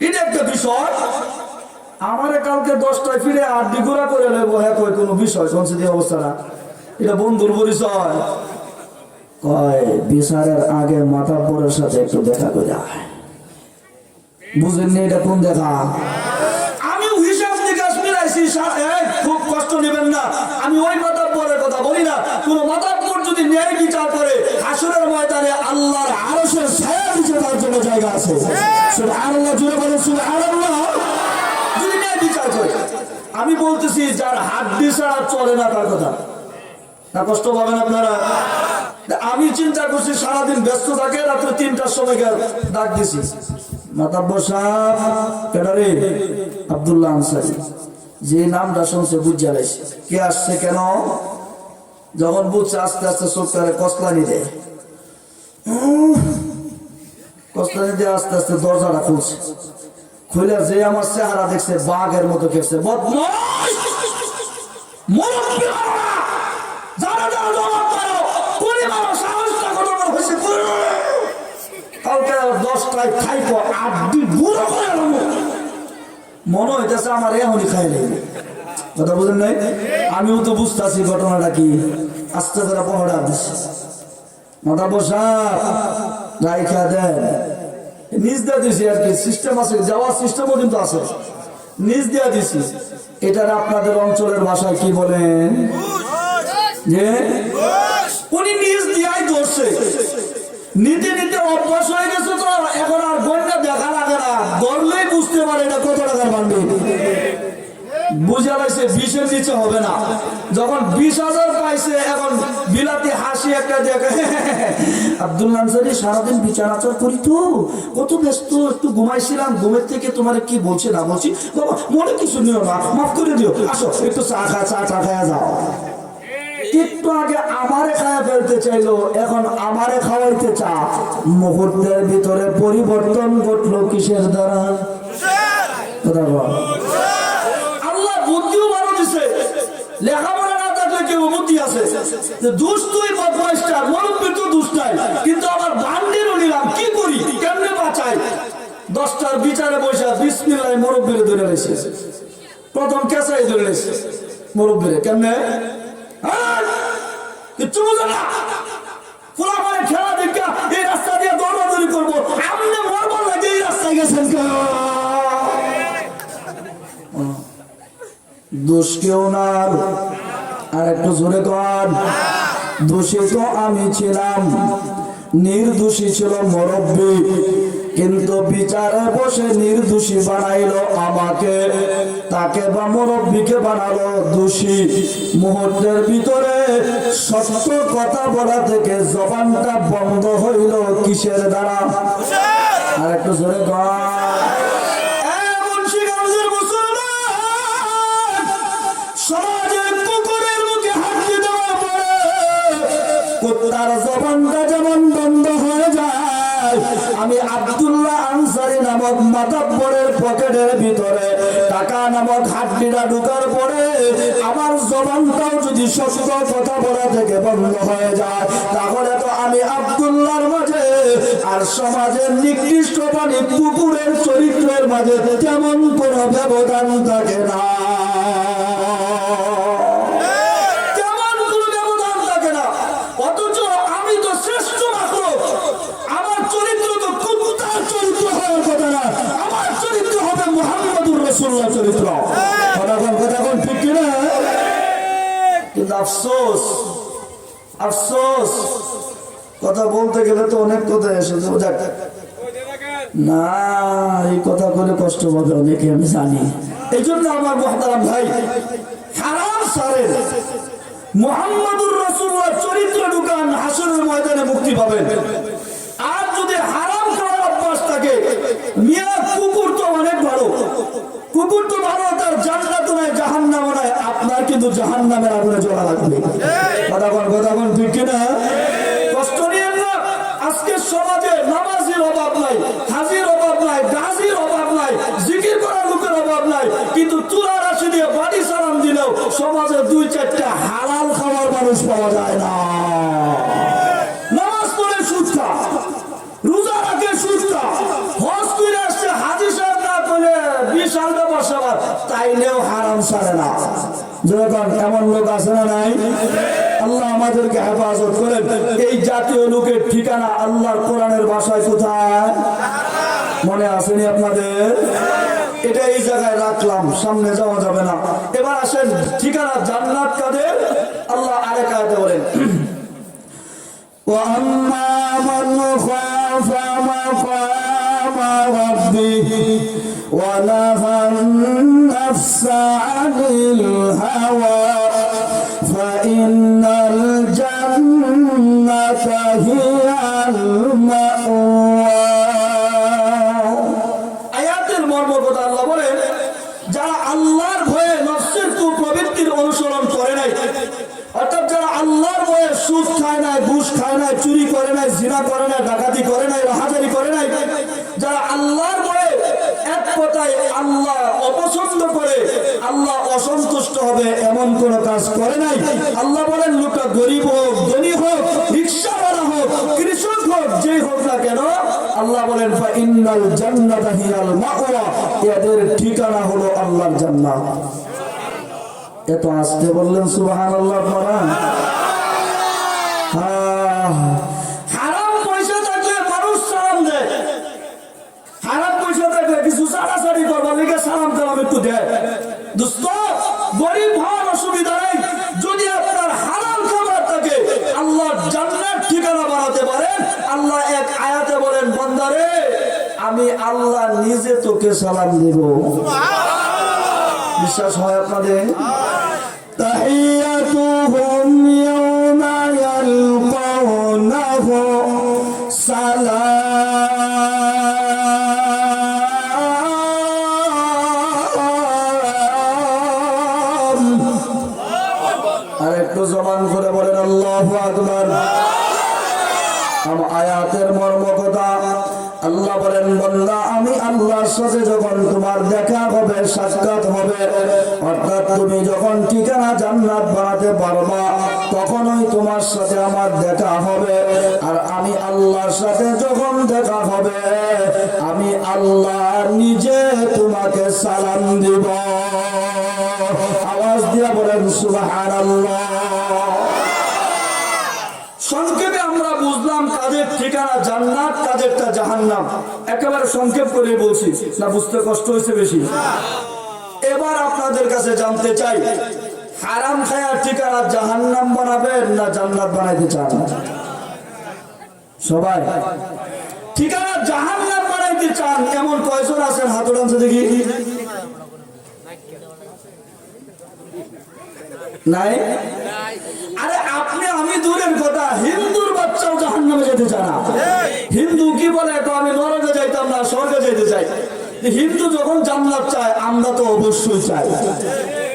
এটা একটা বিষয়, আমারে কালকে 10টায় ফিরে আড্ডি ঘোরা করে নেবো, হ্যাঁ কয় কোনো বিষয় সংসদী অবস্থা না, এটা বন্ধুর পরিচয়। কয় বিচারের আগে মাতাব্বরের সাথে একটু দেখা করে যায়, বুঝেননি এটা কোন দেখা? আমি হিসাব নিকাশ মিলাইছি, খুব কষ্ট নেবেন না, আমি ওই মাতাব্বরের কথা বলি না। কোন মাতাব্বর যদি ন্যায় বিচার করে, হাসরের ময়দানে আল্লাহর আরশের ছায়া নিচে তার জন্য জায়গা আছে। সুবহানাল্লাহ, জোরে বলেন সুবহানাল্লাহ। যদি ন্যায় আমি বলতেছি যার হাড্ডি ছাড়া চলে না তার কথা, না কষ্ট পাবেন আপনারা? আমি চিন্তা করছি সারাদিন ব্যস্ত থাকে, রাত্রে 3টার সময় ডাক দিছি, মাতাব্বর সাহেব কেডারে? আব্দুল্লাহ আনসারী। যে নামটা শুনছে বুঝা লাইছে কে আসছে কেন। যখন বুঝছে আস্তে আস্তে চোখটারে কসলানি দেয়, কসলানি দিয়ে আস্তে আস্তে দরজাটা খুলছে। খুলে যে আমার চেহারা দেখছে বাঘের মতো খেয়েছে, বদমাশ মুরব্বি যারা যারা জবাব করো করে মারো, সাহসটা কত বড় হয়েছে কালকে 10টায় খাইবো আড্ডি বুড়ো করে আনবো। মনে হইতেছে আমার এখনই খাইলে, কথা বুঝেন নাই? আমিও তো বুঝতেছি ঘটনাটা কি। আস্তে করে পহড়া দিচ্ছে, মাথা বসা রাইখা দেন, নিজ দিয়ে দিছি আর কি, সিস্টেম আছে, যাওয়ার সিস্টেমও কিন্তু আছে, নিজ দিয়ে দিছি। এটার আপনাদের অঞ্চলের ভাষায় কি বলেন? যে উনি নিজ দিয়াই ধরছে, নিতে নিতে অভ্যাস হয়ে গেছে, তো এখন আর বন্যা দেখা লাগে না, ধরলেই বুঝতে পারে এটা কত টাকার বান্ডিল। বুঝা লাগছে 20-এর নিচে হবে না। যখন 20,000 পাইছে, এখন বিলাতি হাসি একটা দেখে, আব্দুল্লাহ আনসারী সারাদিন বিচার আচার করি তো, কত ব্যস্ত, একটু ঘুমাইছিলাম, ঘুমের থেকে তোমার কি বলছে না বলছি, বাবা মনে কিছু নিও না, মাফ করে দিও, আসো একটু চা খায়া যাও। একটু আগে আমারে খায়া ফেলতে চাইলো, এখন আমারে খাওয়াইতে চা। মুহূর্তের ভিতরে পরিবর্তন ঘটলো কিসের দ্বারা? কথা বল। আল্লাহ বুদ্ধিও ভালো দিছে, লেখাপড়া না থাকলে কেউ বুদ্ধি আছে। দুষ্টই বদমাইশটা, মুরব্বি তো দুষ্টাই, কিন্তু আবার বান্ডিরও নিলাম, কি করি কেমনে বাঁচাই? 10টার বিচারে বসে বিসমিল্লাহ মুরব্বিরে ধরে রয়েছে, প্রথম কেঁচাই ধরে রয়েছে মুরব্বিরে। কেমনে? কিচ্ছু বুঝে না, ফুলাফানে খেলা দেখা এই রাস্তা দিয়ে দৌড়াদৌড়ি করবো, আমনে মরবার লাগে এই রাস্তায় গেছেন। দোষ কেউ না, আর একটু জোরে কর। দোষী তো আমি ছিলাম, নির্দোষী ছিল মুরব্বি, কিন্তু বিচারে বসে নির্দোষী বানাইলো আমাকে, তাকে বা মুরব্বিকে বানালো দোষী। মুহূর্তের ভিতরে সত্য কথা বলা থেকে জবানটা বন্ধ হইল কিসের দ্বারা? আর একটু জোরে সমাজের কুকুরের মুখে হাঁটি দেওয়া পরে কুত্তার জবানটা যেমন বন্ধ হয়ে যায়, আমি আব্দুল্লাহ আনসারী নামক মাতাব্বরের পকেটের ভিতরে টাকা নামক হাড্ডিটা ঢুকার পরে আমার জবানটাও যদি সত্য কথা বলা থেকে বন্ধ হয়ে যায়, তাহলে তো আমি আব্দুল্লাহর মাঝে আর সমাজের নিকৃষ্ট প্রাণী কুকুরের চরিত্রের মাঝে তেমন কোনো ব্যবধান থাকে না, তেমন কোনো ব্যবধান থাকে না। অথচ আমি তো শ্রেষ্ঠ মাখলুক, আমার চরিত্র তো কুত্তার চরিত্র হওয়ার কথা না, আমার চরিত্র হবে মুহাম্মদুর রাসূলুল্লাহ চরিত্র। কথা কোন ঠিক কিনা? কিন্তু আফসোস, আফসোস কথা বলতে গেলে তো অনেক কথা এসেছে, না এই কথা বলে কষ্ট পাবে অনেকে আমি জানি। এই জন্য আমার মুহতারাম ভাই, হারাম সারেন, মুহাম্মদুর রাসূলুল্লাহ চরিত্র ঢুকান, হাসরের ময়দানে মুক্তি পাবেন। আর যদি হারাম খাওয়ার অভ্যাস থাকে, মিয়া কুকুর তো অনেক ভালো, কুকুর তো ভালো, তার জান্নাত নাই জাহান্নাম নাই, আপনার কিন্তু জাহান্নামের আগুনে জ্বলা লাগবে। কথা কোন ঠিক কিনা? কষ্ট নিয়েন না। আজকে সমাজে নামাজির অভাব নাই, হাজির অভাব নাই, গাজির অভাব নাই, জিকির করার লোকের অভাব নাই, কিন্তু চূড়া রাশি দিয়ে বাড়ি সালাম দিলেও সমাজে 2-4টা হালাল খাওয়ার মানুষ পাওয়া যায় না। নামাজ পড়ে সুদটা, রোজা রাখে সুদটা, হজ করে আসছে হাজি সাহেব না করে বিশাল ব্যবসা, তাইলেও হারাম ছাড়ে না। যখন এমন লোক আছে না নাই? আল্লাহ আমাদেরকে হেফাজত করেন। এই জাতীয় লোকের ঠিকানা আল্লাহর কোরআনের ভাষায় কোথায় মনে আসেনি আপনাদের? এটা এই জায়গায় রাখলাম, সামনে যাওয়া যাবে না। এবার আসেন ঠিকানা জান্নাত কাদের? আল্লাহ আরেক আয়াতে বলেন, وَأَمَّا مَنْ خَافَ مَقَامَ رَبِّهِ وَنَهَى النفس عن الهوى فإن الجنة هي المأوى আয়াতের মর্ম কথা আল্লাহ বলেন যারা আল্লাহর ভয়ে নফসের কুপ্রবৃত্তির অনুসরণ করে নাই অর্থাৎ যারা আল্লাহর ভয়ে সুদ খায় নাই ঘুষ খায় নাই চুরি করে নাই জিনা করে নাই ডাকাতি করে নাই রাহাজারি করে নাই যারা আল্লাহর ভয়ে এক কথায় আল্লাহ অপছন্দ করে আল্লাহ অসন্তুষ্ট হবে এমন কোন কাজ করে নাই আল্লাহ বলেন লোকটা গরিব হোক ধনী হোক রিকশাওয়ালা হোক কৃষক হোক যে হোক না কেন আল্লাহ বলেন ফাইন্নাল জান্নাতা হিয়াল মাওয়া এদের ঠিকানা হলো আল্লাহর জান্নাত এত আস্তে বললেন সুবহানাল্লাহ পড়া হারাম পয়সা থাকলে মানুষ সালাম দেয় হারাম পয়সা থাকলে কিছু সারাসারি করবার লিগে সালাম কালাম একটু দেয় দোস্ত গরিব হওয়ার অসুবিধা নেই যদি আপনার হালাল খাবার থাকে আল্লাহ জান্নাত ঠিকানা বানাতে পারেন আল্লাহ এক আয়াতে বলেন বান্দারে আমি আল্লাহ নিজে তোকে সালাম দেব বিশ্বাস হয় আপনাদের তাহিয়াতুহুম ইয়াওমা ইয়ালকাউনাহু সালাম আরেকটু জবান করে বলেন আল্লাহু আকবার আয়াতের মর্ম কথা আল্লাহ বলেন বান্দা আমি আল্লাহর সাথে যখন তোমার দেখা হবে সাক্ষাৎ হবে অর্থাৎ তুমি যখন ঠিকানা জান্নাত বানাতে পারবা তখনই তোমার সাথে আমার দেখা হবে আর আমি আল্লাহর সাথে যখন দেখা হবে আমি আল্লাহ নিজে তোমাকে সালাম দিব আওয়াজ দিয়ে বলেন সুবহানাল্লাহ সংক্ষেপে আমরা বুঝলাম কাদের ঠিকানা জান্নাত কাদেরটা জাহান্নাম একেবারে সংক্ষেপ করে বলছি না বুঝতে কষ্ট হয়েছে বেশি এবার আপনাদের কাছে জানতে চাই হারাম খায়ার ঠিকানা জাহান্নাম বানাবেন না জান্নাত বানাইতে চান সবাই ঠিকানা জাহান্নাম বানাইতে চান এমন কয়জন আছেন হাত উঠান দেখি নাই আরে আপনি আমি দূরের কথা হিন্দুর বাচ্চাও জাহান্নামে যেতে চায় না হিন্দু কি বলে তো আমি নরকে যাইতাম না স্বর্গে যেতে চাই হিন্দু যখন জান্নাত চায় আমরা তো অবশ্যই চাই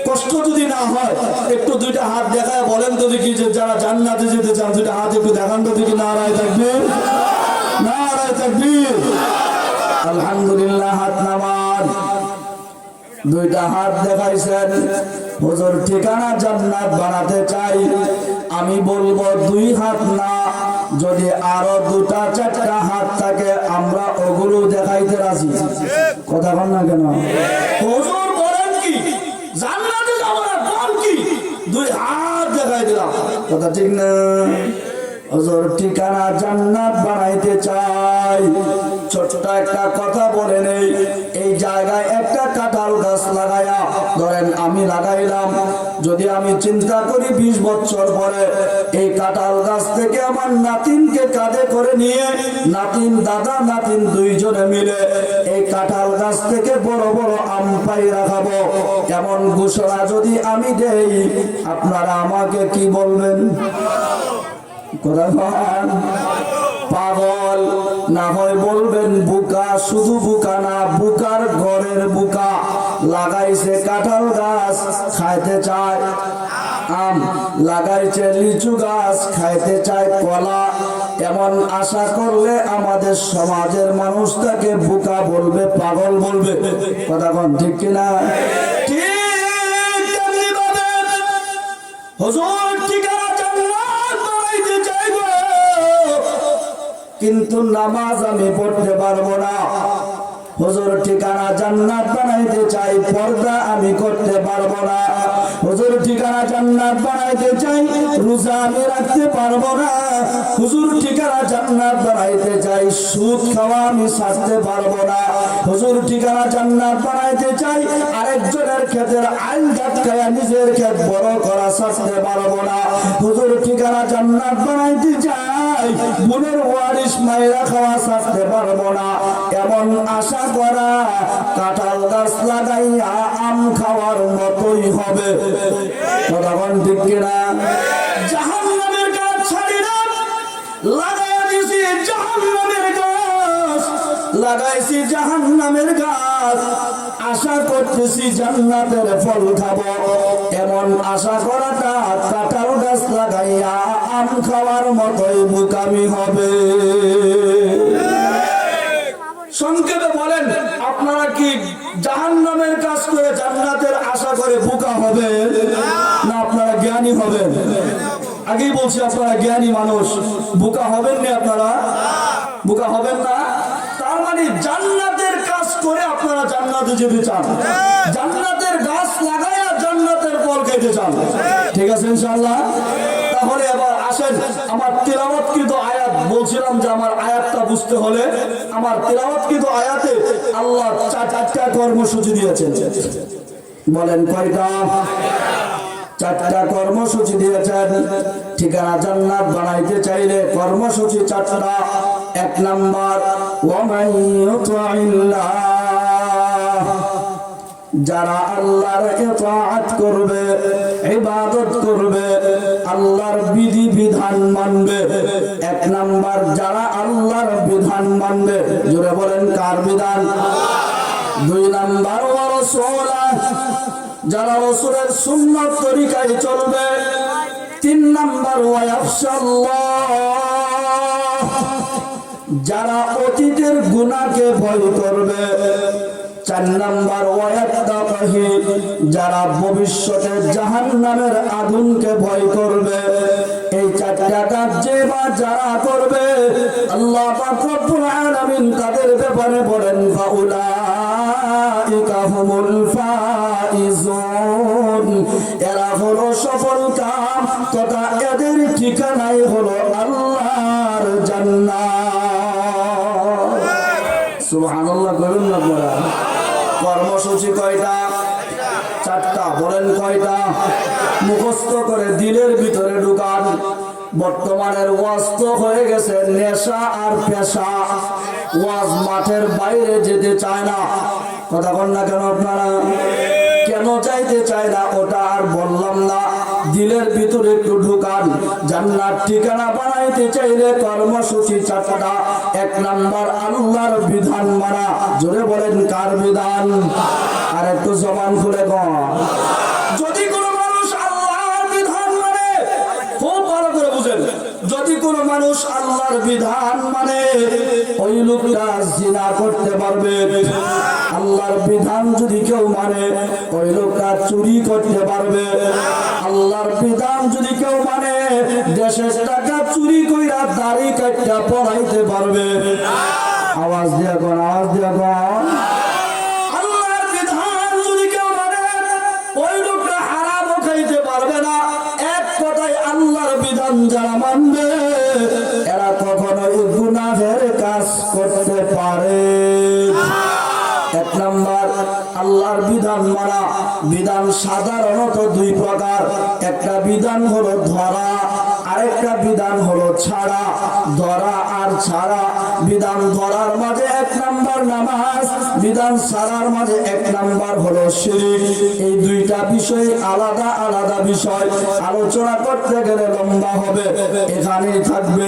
কষ্ট যদি না হয় একটু দুইটা হাত দেখায় বলেন তো দেখি যে যারা জান্নাতে যেতে চান দুইটা হাত একটু দেখান তো দেখি নারায় তাকবীর নারায় তাকবীর আলহামদুলিল্লাহ হাত নামান দুইটা হাত দেখাইছেন হুজুর ঠিকানা জান্নাত বানাতে চাই আমি বলবো দুই হাত না যদি আরো দুটা চারটা হাত থাকে আমরা ওগুলো দেখাইতে রাজি কথা বল না কেন হুজুর বলেন কি জান্নাতে যাব না কোন কি দুই হাত দেখাই দিলাম কথা ঠিক না হুজুর ঠিকানা জান্নাত বানাইতে চাই ছোট্ট একটা কথা বলে নেই এই জায়গায় একটা কাঁঠাল গাছ লাগায়া ধরেন আমি লাগাইলাম যদি আমি চিন্তা করি 20 বছর পরে এই কাঁঠাল গাছ থেকে আমার নাতিনকে কাঁধে করে নিয়ে নাতিন দাদা নাতিন দুইজনে মিলে এই কাঁঠাল গাছ থেকে বড় বড় আম পাইরা খাবো এমন ঘোষণা যদি আমি দেই আপনারা আমাকে কি বলবেন পাগল না হয় বলবেন বুকা শুধু বুকা না বুকার ঘরের বুকা লাগাইছে কাঁঠাল গাছ খাইতে চায় আম লাগাইছে লিচু গাছ খাইতে চায় কলা এমন আশা করলে আমাদের সমাজের মানুষ তাকে বুকা বলবে পাগল বলবে কথা কোন ঠিক কিনা ঠিক তেমনি ভাবে হুজুর ঠিকানা কিন্তু নামাজ আমি পড়তে পারবো না হুজুর ঠিকানা জান্নাত বানাইতে চাই পর্দা আমি করতে পারবো না হুজুর ঠিকানা জান্নাত বানাইতে চাই রোজা আমি রাখতে পারবো না হুজুর ঠিকানা জান্নাত বানাইতে চাই সুদ খাওয়া আমি ছাড়তে পারবো না। হুজুর ঠিকানা জান্নাত বানাইতে চাই, আরেকজনের ক্ষেতের আইল ধাক্কায়া নিজের ক্ষেত বড় করা ছাড়তে পারবো না। হুজুর ঠিকানা জান্নাত বানাইতে চাই, বোনের ওয়ারিশ মায়েরা খাওয়া ছাড়তে পারবো না। এমন আশা করা কাঁঠাল গাছ লাগাইয়া আম খাওয়ার মতোই হবে। তখন ঠিক কিনা? জাহান্নামের গাছ ছাড়ি না, লাগাইয়া দিছি জাহান্নামের গাছ, লাগাইছি জাহান্নামের গাছ, আশা করতেছি জান্নাতের ফল খাবো। এমন আশা করাটা কাঁঠাল গাছ লাগাইয়া আম খাওয়ার মতোই বোকামি হবে। সংক্ষেপে বলেন, আপনারা কি জাহান্নামের কাজ করে জান্নাতের আশা করে বোকা হবেন, না আপনারা জ্ঞানী হবেন? আগেই বলছি আপনারা জ্ঞানী মানুষ, বোকা হবেন না, আপনারা বোকা হবেন না। তার মানে জান্নাতের কাজ করে আপনারা জান্নাতে যেতে চান, জান্নাতের গাছ লাগায়া জান্নাতের ফল খেতে চান। ঠিক আছে ইনশাআল্লাহ? তাহলে এবার আসেন, আমার তিলাওয়াতকৃত আয়াত বলছিলাম যে আমার আয়াতটা বুঝতে হলে, আমার তিলাওয়াতকৃত আয়াতে আল্লাহ চারটা কর্মসূচি দিয়েছেন। বলেন কয়টা? চারটা কর্মসূচি দিয়েছেন। ঠিকানা জান্নাত বানাইতে চাইলে কর্মসূচি চারটা। এক নাম্বার, ওয়ামান ইউতি'ল্লাহ, যারা আল্লাহর ইতাআত করবে, ইবাদত করবে, আল্লাহর বিধি বিধান মানবে। এক নাম্বার, যারা আল্লাহর বিধান মানবে। জোরে বলেন কার বিধান? দুই নাম্বার, ওয়া রাসূলা, যারা রাসূলের সুন্নাত তরিকায় চলবে। তিন নাম্বার, ওয়া ইয়াখশাল্লাহ, যারা অতীতের গুনাহকে ভয় করবে। চার নাম্বার, ওয়ায়াত্তাহি, যারা ভবিষ্যতে জাহান্নামের আগুনকে ভয় করবে। এই চারটা কাজ যে বা যারা করবে, আল্লাহ পাক রব্বুল আলামিন তাদের ব্যাপারে বলেন, ফাউলাইকা হুমুল ফাইজুন, এরা হলো সফল কাম, তথা এদের ঠিকানাই হলো আল্লাহর জান্নাত। সুবহানাল্লাহ বলুন না আপনারা। কর্মসূচি কয়টা? চারটা। বলেন কয়টা? মুখস্থ করে দিলের ভিতরে ঢুকান। বর্তমানের ওয়াজ তো হয়ে গেছে নেশা আর পেশা, ওয়াজ মাঠের বাইরে যেতে চায় না। কথা বল না কেন আপনারা? কেন চাইতে চায় না ওটা আর বললাম না, দিলের ভিতরে একটু ঢুকান। জান্নাত ঠিকানা বানাইতে চাইলে কর্মসূচি চারটা। এক নাম্বার, আল্লাহর বিধান মানা। জোরে বলেন কার বিধান? আর একটু জবান খুলে কন। যদি কোনো মানুষ আল্লাহর বিধান মানে, খুব ভালো করে বুঝেন, যদি কোনো মানুষ আল্লাহর বিধান মানে, ওই লোকটা জিনা করতে পারবে। আল্লাহর বিধান যদি কেউ মানে, ওই লোকটা চুরি করতে পারবে। আল্লাহর বিধান যদি কেউ মানে, দেশের টাকা চুরি কইরা দাড়ি কাটটা পড়াইতে পারবে। আওয়াজ দিয়া কোন, আওয়াজ দিয়া কোন। আল্লাহর বিধান যদি কেউ মানে, ওই লোকটা হারামও খাইতে পারবে না। এক কথায় আল্লাহর বিধান যারা মানবে, এরা কখনোই গুনাহের কাজ করতে পারে। এক নাম্বার, আল্লাহর বিধান মানা। বিধান সাধারণত দুই প্রকার। একটা বিধান হলো ধরা, আরেকটা বিধান হলো ছাড়া। ধরা আর ছাড়া। বিধান ধরার মাঝে এক নাম্বার নামাজ, বিধান ছাড়ার মাঝে এক নাম্বার হলো শিরক। এই দুইটা বিষয় আলাদা আলাদা বিষয়, আলোচনা করতে গেলে লম্বা হবে, এখানেই থাকবে।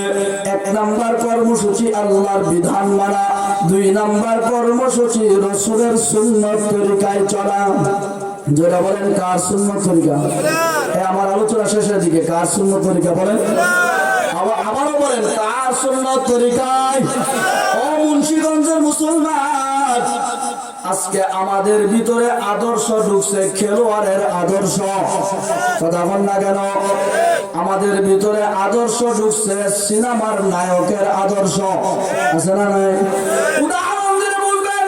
এক নাম্বার কর্মসূচি আল্লাহর বিধান মানা। দুই নাম্বার কর্মসূচি রাসূলের সুন্নাত তরিকায় চলা। যারা বলেন কার সুন্নাত তরিকা? আমার আলোচনা শেষের দিকে কার সুন্নাত তরিকা বলেন? আবারও বলেন কার সুন্নাত তরিকায়? ও মুন্সিগঞ্জের মুসলমান, আজকে আমাদের ভিতরে আদর্শ ঢুকছে খেলোয়াড়ের আদর্শ। কথা বল না কেন? আমাদের ভিতরে আদর্শ ঢুকছে সিনেমার নায়কের আদর্শ। আছে না নাই? উদাহরণ দিলে বলবেন,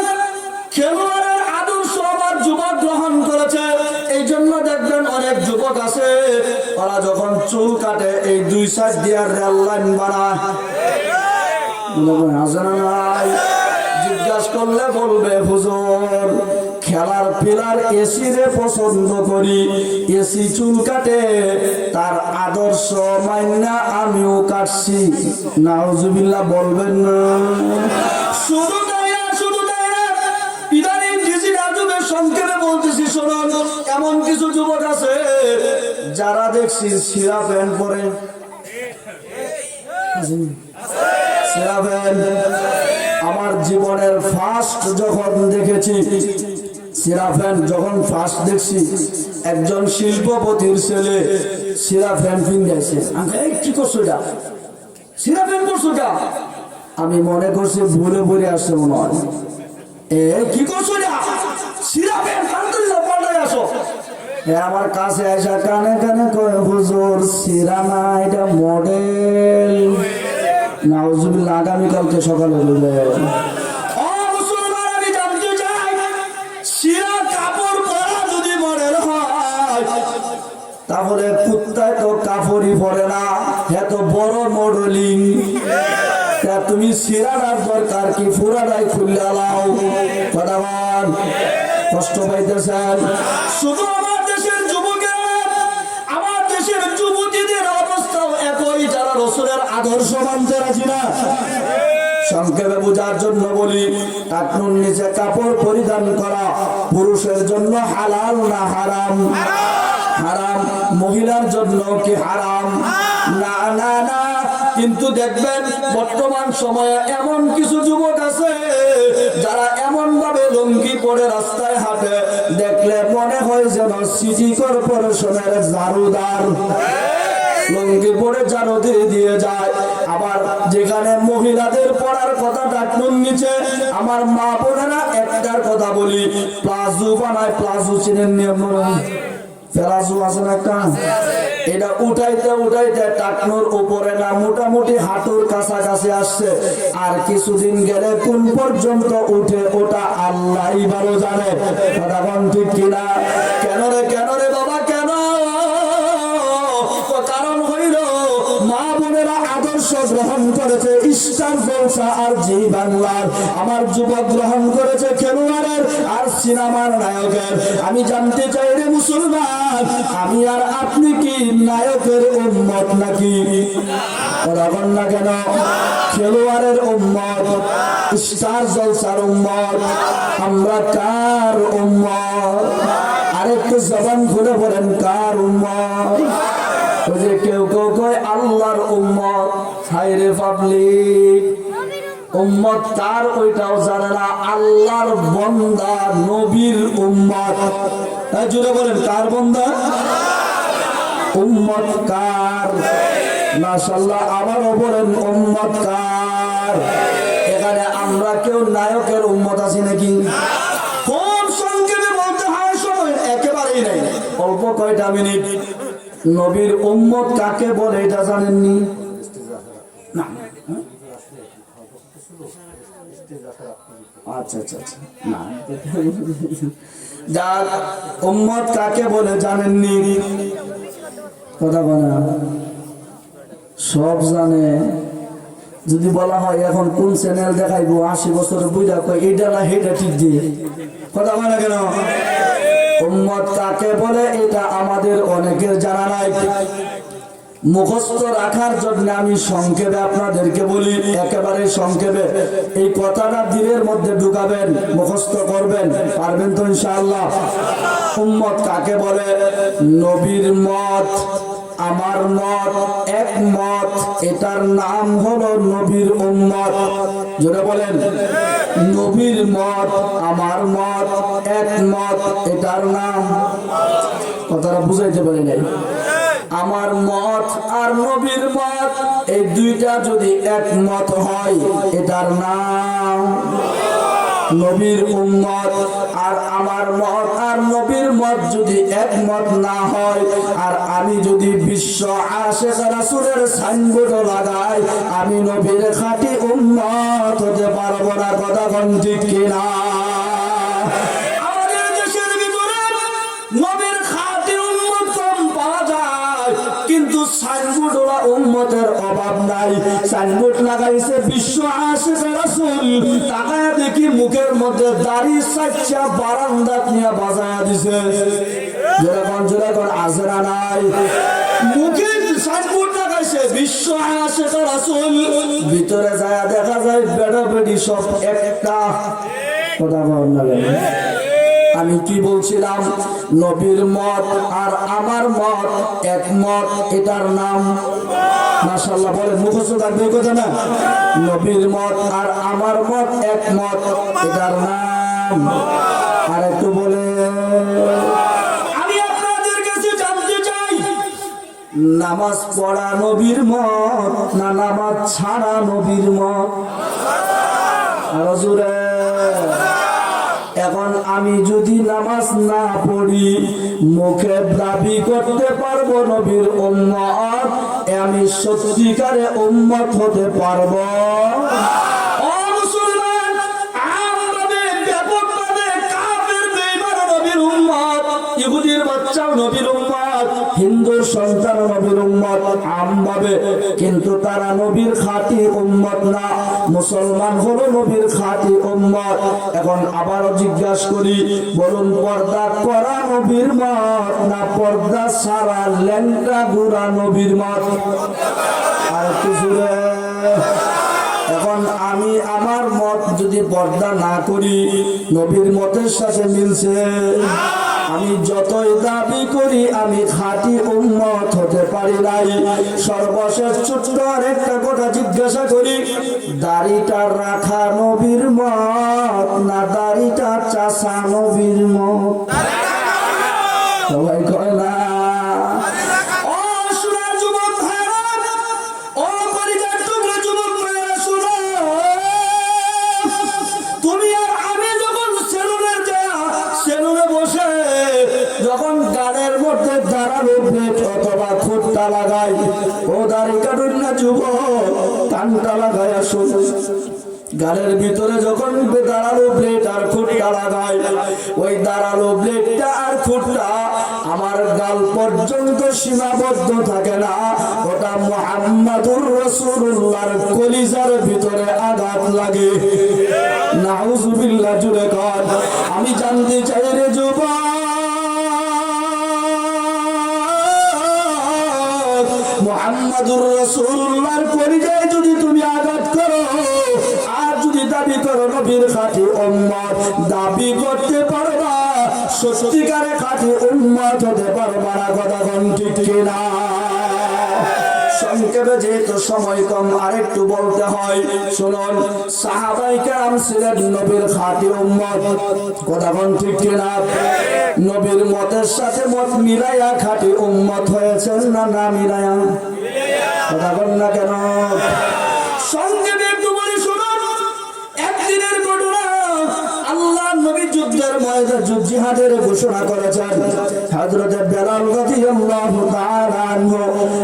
খেলোয়াড়ের আদর্শ আবার যুবক গ্রহণ করেছে। এই জন্য দেখবেন অনেক যুবক আছে, ওরা যখন চুল কাটে এই দুই সাইড দিয়ে রেল লাইন বানায়। আছে না নাই? জিজ্ঞাসা করলে বলবে হুজুর খেলার পিলার এসি রে পছন্দ করি, এসি চুল কাটে, তার আদর্শ মাইনা আমিও কাটছি। নাউজুবিল্লাহ বলবেন না। শুধু তাই না, শুধু তাই না, ইদানিং ডিজিটাল যুগের সংক্ষেপে বলতেছি শুনুন, এমন কিছু যুবক আছে যারা দেখছি সিরা প্যান্ট পরে। সিরা প্যান্ট আমার জীবনের ফার্স্ট যখন দেখেছি, সিরা প্যান্ট যখন ফার্স্ট দেখছি, একজন শিল্পপতির ছেলে সিরা প্যান্ট পিন্ধাইছে। কি করছো এটা? সিরা প্যান্ট করছো এটা? আমি মনে করছি ভুলে ভুলে আসছে মনে হয়। কি করছো এটা? সিরা প্যান্ট পাল্টাই আসো। আমার কাছে আইসা কানে কানে কয় হুজুর সিরা না, এটা মডেল। নাউজুবিল্লাহ আগামীকালকে সকালে বলবে। আমি জানতে চাই সিরা কাপড় পরা যদি মডেল হয়, তাহলে কুত্তায় তো কাপড়ই পরে না, এত বড় মডেলিং। তুমি সিরাটার দরকার কি? পুরাটাই খুললে আলাও। কথা বল, কষ্ট পাইতেছেন? শুধু আমার দেশের যুবকেরা, আমার দেশের যুবতীদের অবস্থাও একই, যারা রাসূলের আদর্শ মানতে রাজি না। সংক্ষেপে বোঝার জন্য বলি, টাকনুর নিচে কাপড় পরিধান করা পুরুষের জন্য হালাল না হারাম? হারাম। মহিলার জন্য কি হারাম? না না না। কিন্তু দেখবেন বর্তমান সময়ে এমন কিছু যুবক আছে যারা এমন ভাবে লুঙ্গি পরে রাস্তায় হাঁটে, দেখলে মনে হয় যেন সিটি কর্পোরেশনের ঝাড়ুদার। লুঙ্গি পরে ঝাড়ু দিয়ে যায়। আবার যেখানে মহিলাদের পড়ার কথা টাকনুর নিচে, আমার মা বোনেরা একটার কথা বলি, প্লাজো বানায়। প্লাজো চিনেন নিয়ম প্লাজো আছে না একটা? এটা উঠাইতে উঠাইতে টাকনুর উপরে না মোটামুটি হাঁটুর কাছাকাছি আসছে। আর কিছুদিন গেলে কোন পর্যন্ত উঠে ওটা আল্লাহই ভালো জানে। কথা কোন ঠিক কিনা? কেন রে, কেন রে বাবা, কেন? কারণ হইল মা বোনেরা আদর্শ গ্রহণ করেছে স্টার জলসা আর জি বাংলার, আমার যুবক গ্রহণ করেছে খেলোয়াড়ের আর সিনেমার নায়কের। আমি জানতে চাই রে মুসলমান, আমি আর আপনি কি নায়কের উম্মত নাকি? বলবেন না কেন? খেলোয়াড়ের উম্মত, স্টার জলসার উম্মত। আমরা কার উম্মত? আরেকটু জবান খুলে বলেন, কার উম্মত? ওই যে কেউ কেউ কয় আল্লাহর উম্মত। হায়রে পাবলিক, উম্মত তার ওইটাও জানে না, আল্লাহর বান্দা নবীর উম্মত। জুড়ে বলেন, কার বান্দা? উম্মত কার? মাশাআল্লাহ, আবারও বলেন উম্মত কার? এখানে আমরা কেউ নায়কের উম্মত আছি নাকি? খুব সংক্ষেপে বলতে হয়, সময় একেবারেই নাই, অল্প কয়টা মিনিট। নবীর উম্মত কাকে বলে এটা জানেননি? না। আচ্ছা আচ্ছা আচ্ছা, না। যার উম্মত কাকে বলে জানেননি? কথা বলে সব জানে। যদি বলা হয় এখন কোন চ্যানেল দেখাইবো, 80 বছরের বুঝা কয় এইটা না হেটা ঠিক দিয়ে। কথা বলে কেন? উম্মত কাকে বলে এটা আমাদের অনেকের জানা নাই। মুখস্থ রাখার জন্য আমি সংক্ষেপে আপনাদেরকে বলি, একেবারে সংক্ষেপে এই কথাটা দিলের মধ্যে ঢুকাবেন, মুখস্থ করবেন, পারবেন তো ইনশাআল্লাহ? উম্মত কাকে বলে? নবীর মত, আমার মত, এক মত, এটার নাম হলো নবীর উম্মত। জোরে বলেন, নবীর মত, আমার মত, এক মত, এটার নাম। কথাটা বুঝাইতে পারি নাই। আমার মত আর নবীর মত, এই দুইটা যদি একমত হয়, এটার নাম নবীর উম্মত। আর আমার মত আর নবীর মত যদি একমত না হয়, আর আমি যদি বিশ্ব আশিক রাসূলের সাইনবোর্ড লাগাই, আমি নবীর খাঁটি উম্মত হতে পারবো না। কথা কোন ঠিক কিনা? আমাদের দেশের ভিতরে নবীর খাঁটি উম্মত কম পাওয়া যায়, কিন্তু সাইনবোর্ড উম্মতের অভাব নাই। সাইনবোর্ড লাগাইছে বিশ্ব আশিক রাসূল, তাকায় দেখি মুখের মধ্যে দাড়ি সাচ্চা বারান্দা নিয়ে বাজায়া দিছে। যেরকম আজরা নাই, মুখে সাইনবোর্ড লাগাইছে বিশ্ব আশিক রাসূল, ভিতরে যায় দেখা যায় বেড়া বেড়ি সব একটা। কথা বলেন না? আমি কি বলছিলাম? নবীর মত আর আমার মত একমত, এটার নাম মাশাআল্লাহ বলে মুখস্থ থাকবে কথা না। নবীর মত আর আমার মত একমত, এটার নাম আর একটু বলে। আমি আপনাদের কাছে জানতে চাই, নামাজ পড়া নবীর মত না নামাজ ছাড়া নবীর মত? আর জোরে। এখন আমি যদি নামাজ না পড়ি, মুখে দাবি করতে পারবো নবীর উম্মত, আমি সত্যিকারে উম্মত হতে পারবো? ও মুসলমান, আমভাবে ব্যাপকভাবে কাফের বেঈমান নবীর উম্মত, ইহুদির বাচ্চাও নবীর উম্মত, হিন্দুর সন্তান নবীর উম্মত আমভাবে, কিন্তু তারা নবীর খাঁটি উম্মত না। মুসলমান হলো নবীর খাঁটি উম্মত। এখন আবারও জিজ্ঞাসা করি, বলুন পর্দা করা নবীর মত না পর্দা ছাড়া ল্যাংটা গুড়া নবীর মত? আর কিছু এখন আমি আমার মত যদি পর্দা না করি, নবীর মতের সাথে মিলছে? আমি যতই দাবি করি আমি খাঁটি উম্মত হতে পারি নাই। সর্বশেষ ছোট্ট আরেকটা কথা জিজ্ঞাসা করি, দাড়িটা রাখা নবীর মত না দাড়িটা চাষা নবীর মত? সবাই কয় না। ও সোনার যুবক ভাইরা, ও কলিজার টুকরা যুবক ভাইরা, শুনো, তুমি আর আমি যখন সেলুনে বসে যখন গানের মধ্যে দাঁড়ানো প্লেট অথবা খুঁটটা লাগাই, ও দাড়ি কাটুন না যুবক, কানটা লাগাই আসুন। গালের ভিতরে যখন দাঁড়ালো প্লেট আর খুঁটটা লাগাই, ওই দাঁড়ালো প্লেটটা আর খুঁটটা আমার গাল পর্যন্ত সীমাবদ্ধ থাকে না, ওটা মুহাম্মাদুর রাসূলুল্লাহর কলিজার ভিতরে আঘাত লাগে। নাউযুবিল্লাহ, জুড়ে কর। আমি জানতে চাই রে যুবক, মুহাম্মাদুর রাসূলুল্লাহর কলিজায় যদি তুমি আঘাত করো আর যদি দাবি করো নবীর খাঁটি উম্মত, দাবি করতে পারবা, সত্যিকারে খাঁটি উম্মত হতে পারবা না? কথা কোন ঠিক কিনা? সংক্ষেপে যেহেতু সময় কম আরেকটু বলতে হয়, শুনুন, সাহাবায়ে কেরাম ছিলেন নবীর খাঁটি উম্মত। কথা কোন ঠিক কিনা? নবীর মতের সাথে মত মিলাইয়া খাঁটি উম্মত হয়েছেন না না মিলাইয়া? কথা কোন না কেন? সংক্ষেপে একটু বলি, শুনুন, একদিনের ঘটনা। আল্লাহ নবী যুদ্ধের ময়দানে জিহাদের ঘোষণা করেছেন। হযরত বেলাল রাদিয়াল্লাহু তাআলা আনহু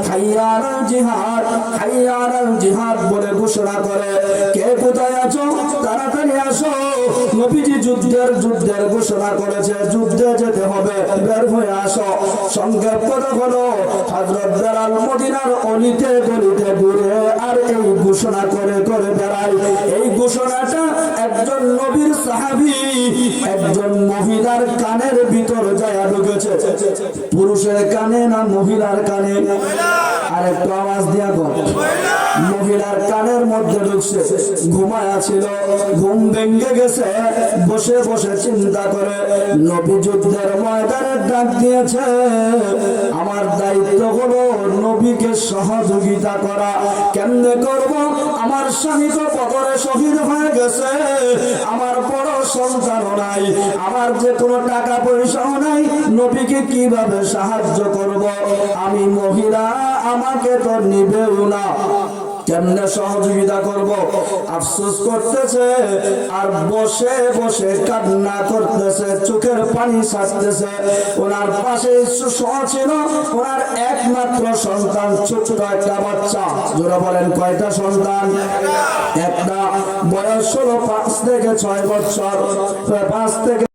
হাইয়া আলাল জিহাদ, হাইয়া আলাল জিহাদ বলে ঘোষণা করে, কে কোথায় আছো তাড়াতাড়ি আসো, নবীজি যুদ্ধের ঘোষণা করেছে, যুদ্ধে যেতে হবে, বের হয়ে আসো। সংক্ষেপ কথা হলো, হযরত বেলাল মদিনার অলিতে গলিতে ঘুরে আর এই ঘোষণা করে করে বেড়ায়। এই ঘোষণাটা একজন নবীর সাহাবী একজন মহিলার কানের ভিতর যায় ঢুকেছে। পুরুষের কানে না মহিলার কানে? আর একটু আওয়াজ দিয়া কর। মহিলার কানের মধ্যে ঢুকছে। ঘুমায়া ছিল, ঘুম ভেঙে গেছে, বসে বসে চিন্তা করে, নবী যুদ্ধের ময়দানে ডাক দিয়েছে, আমার দায়িত্ব হলো নবীকে সহযোগিতা করা। কেমনে করব? আমার স্বামী তো বদরে শহীদ হয়ে গেছে, আমার বড় সন্তানও নাই, আমার যে কোনো টাকা পয়সাও নাই, নবীকে কিভাবে সাহায্য করব? আমি মহিলা, আমাকে তো নিবেও না, কেমনে সহযোগিতা করব? আফসোস করতেছে আর বসে বসে কান্না করতেছে, চোখের পানি ছাড়তেছে। ওনার পাশে ছিল ওনার একমাত্র সন্তান, ছোট একটা বাচ্চা। যারা বলেন কয়টা সন্তান? একটা, বয়স হলো 5 থেকে 6 বছর, 5 থেকে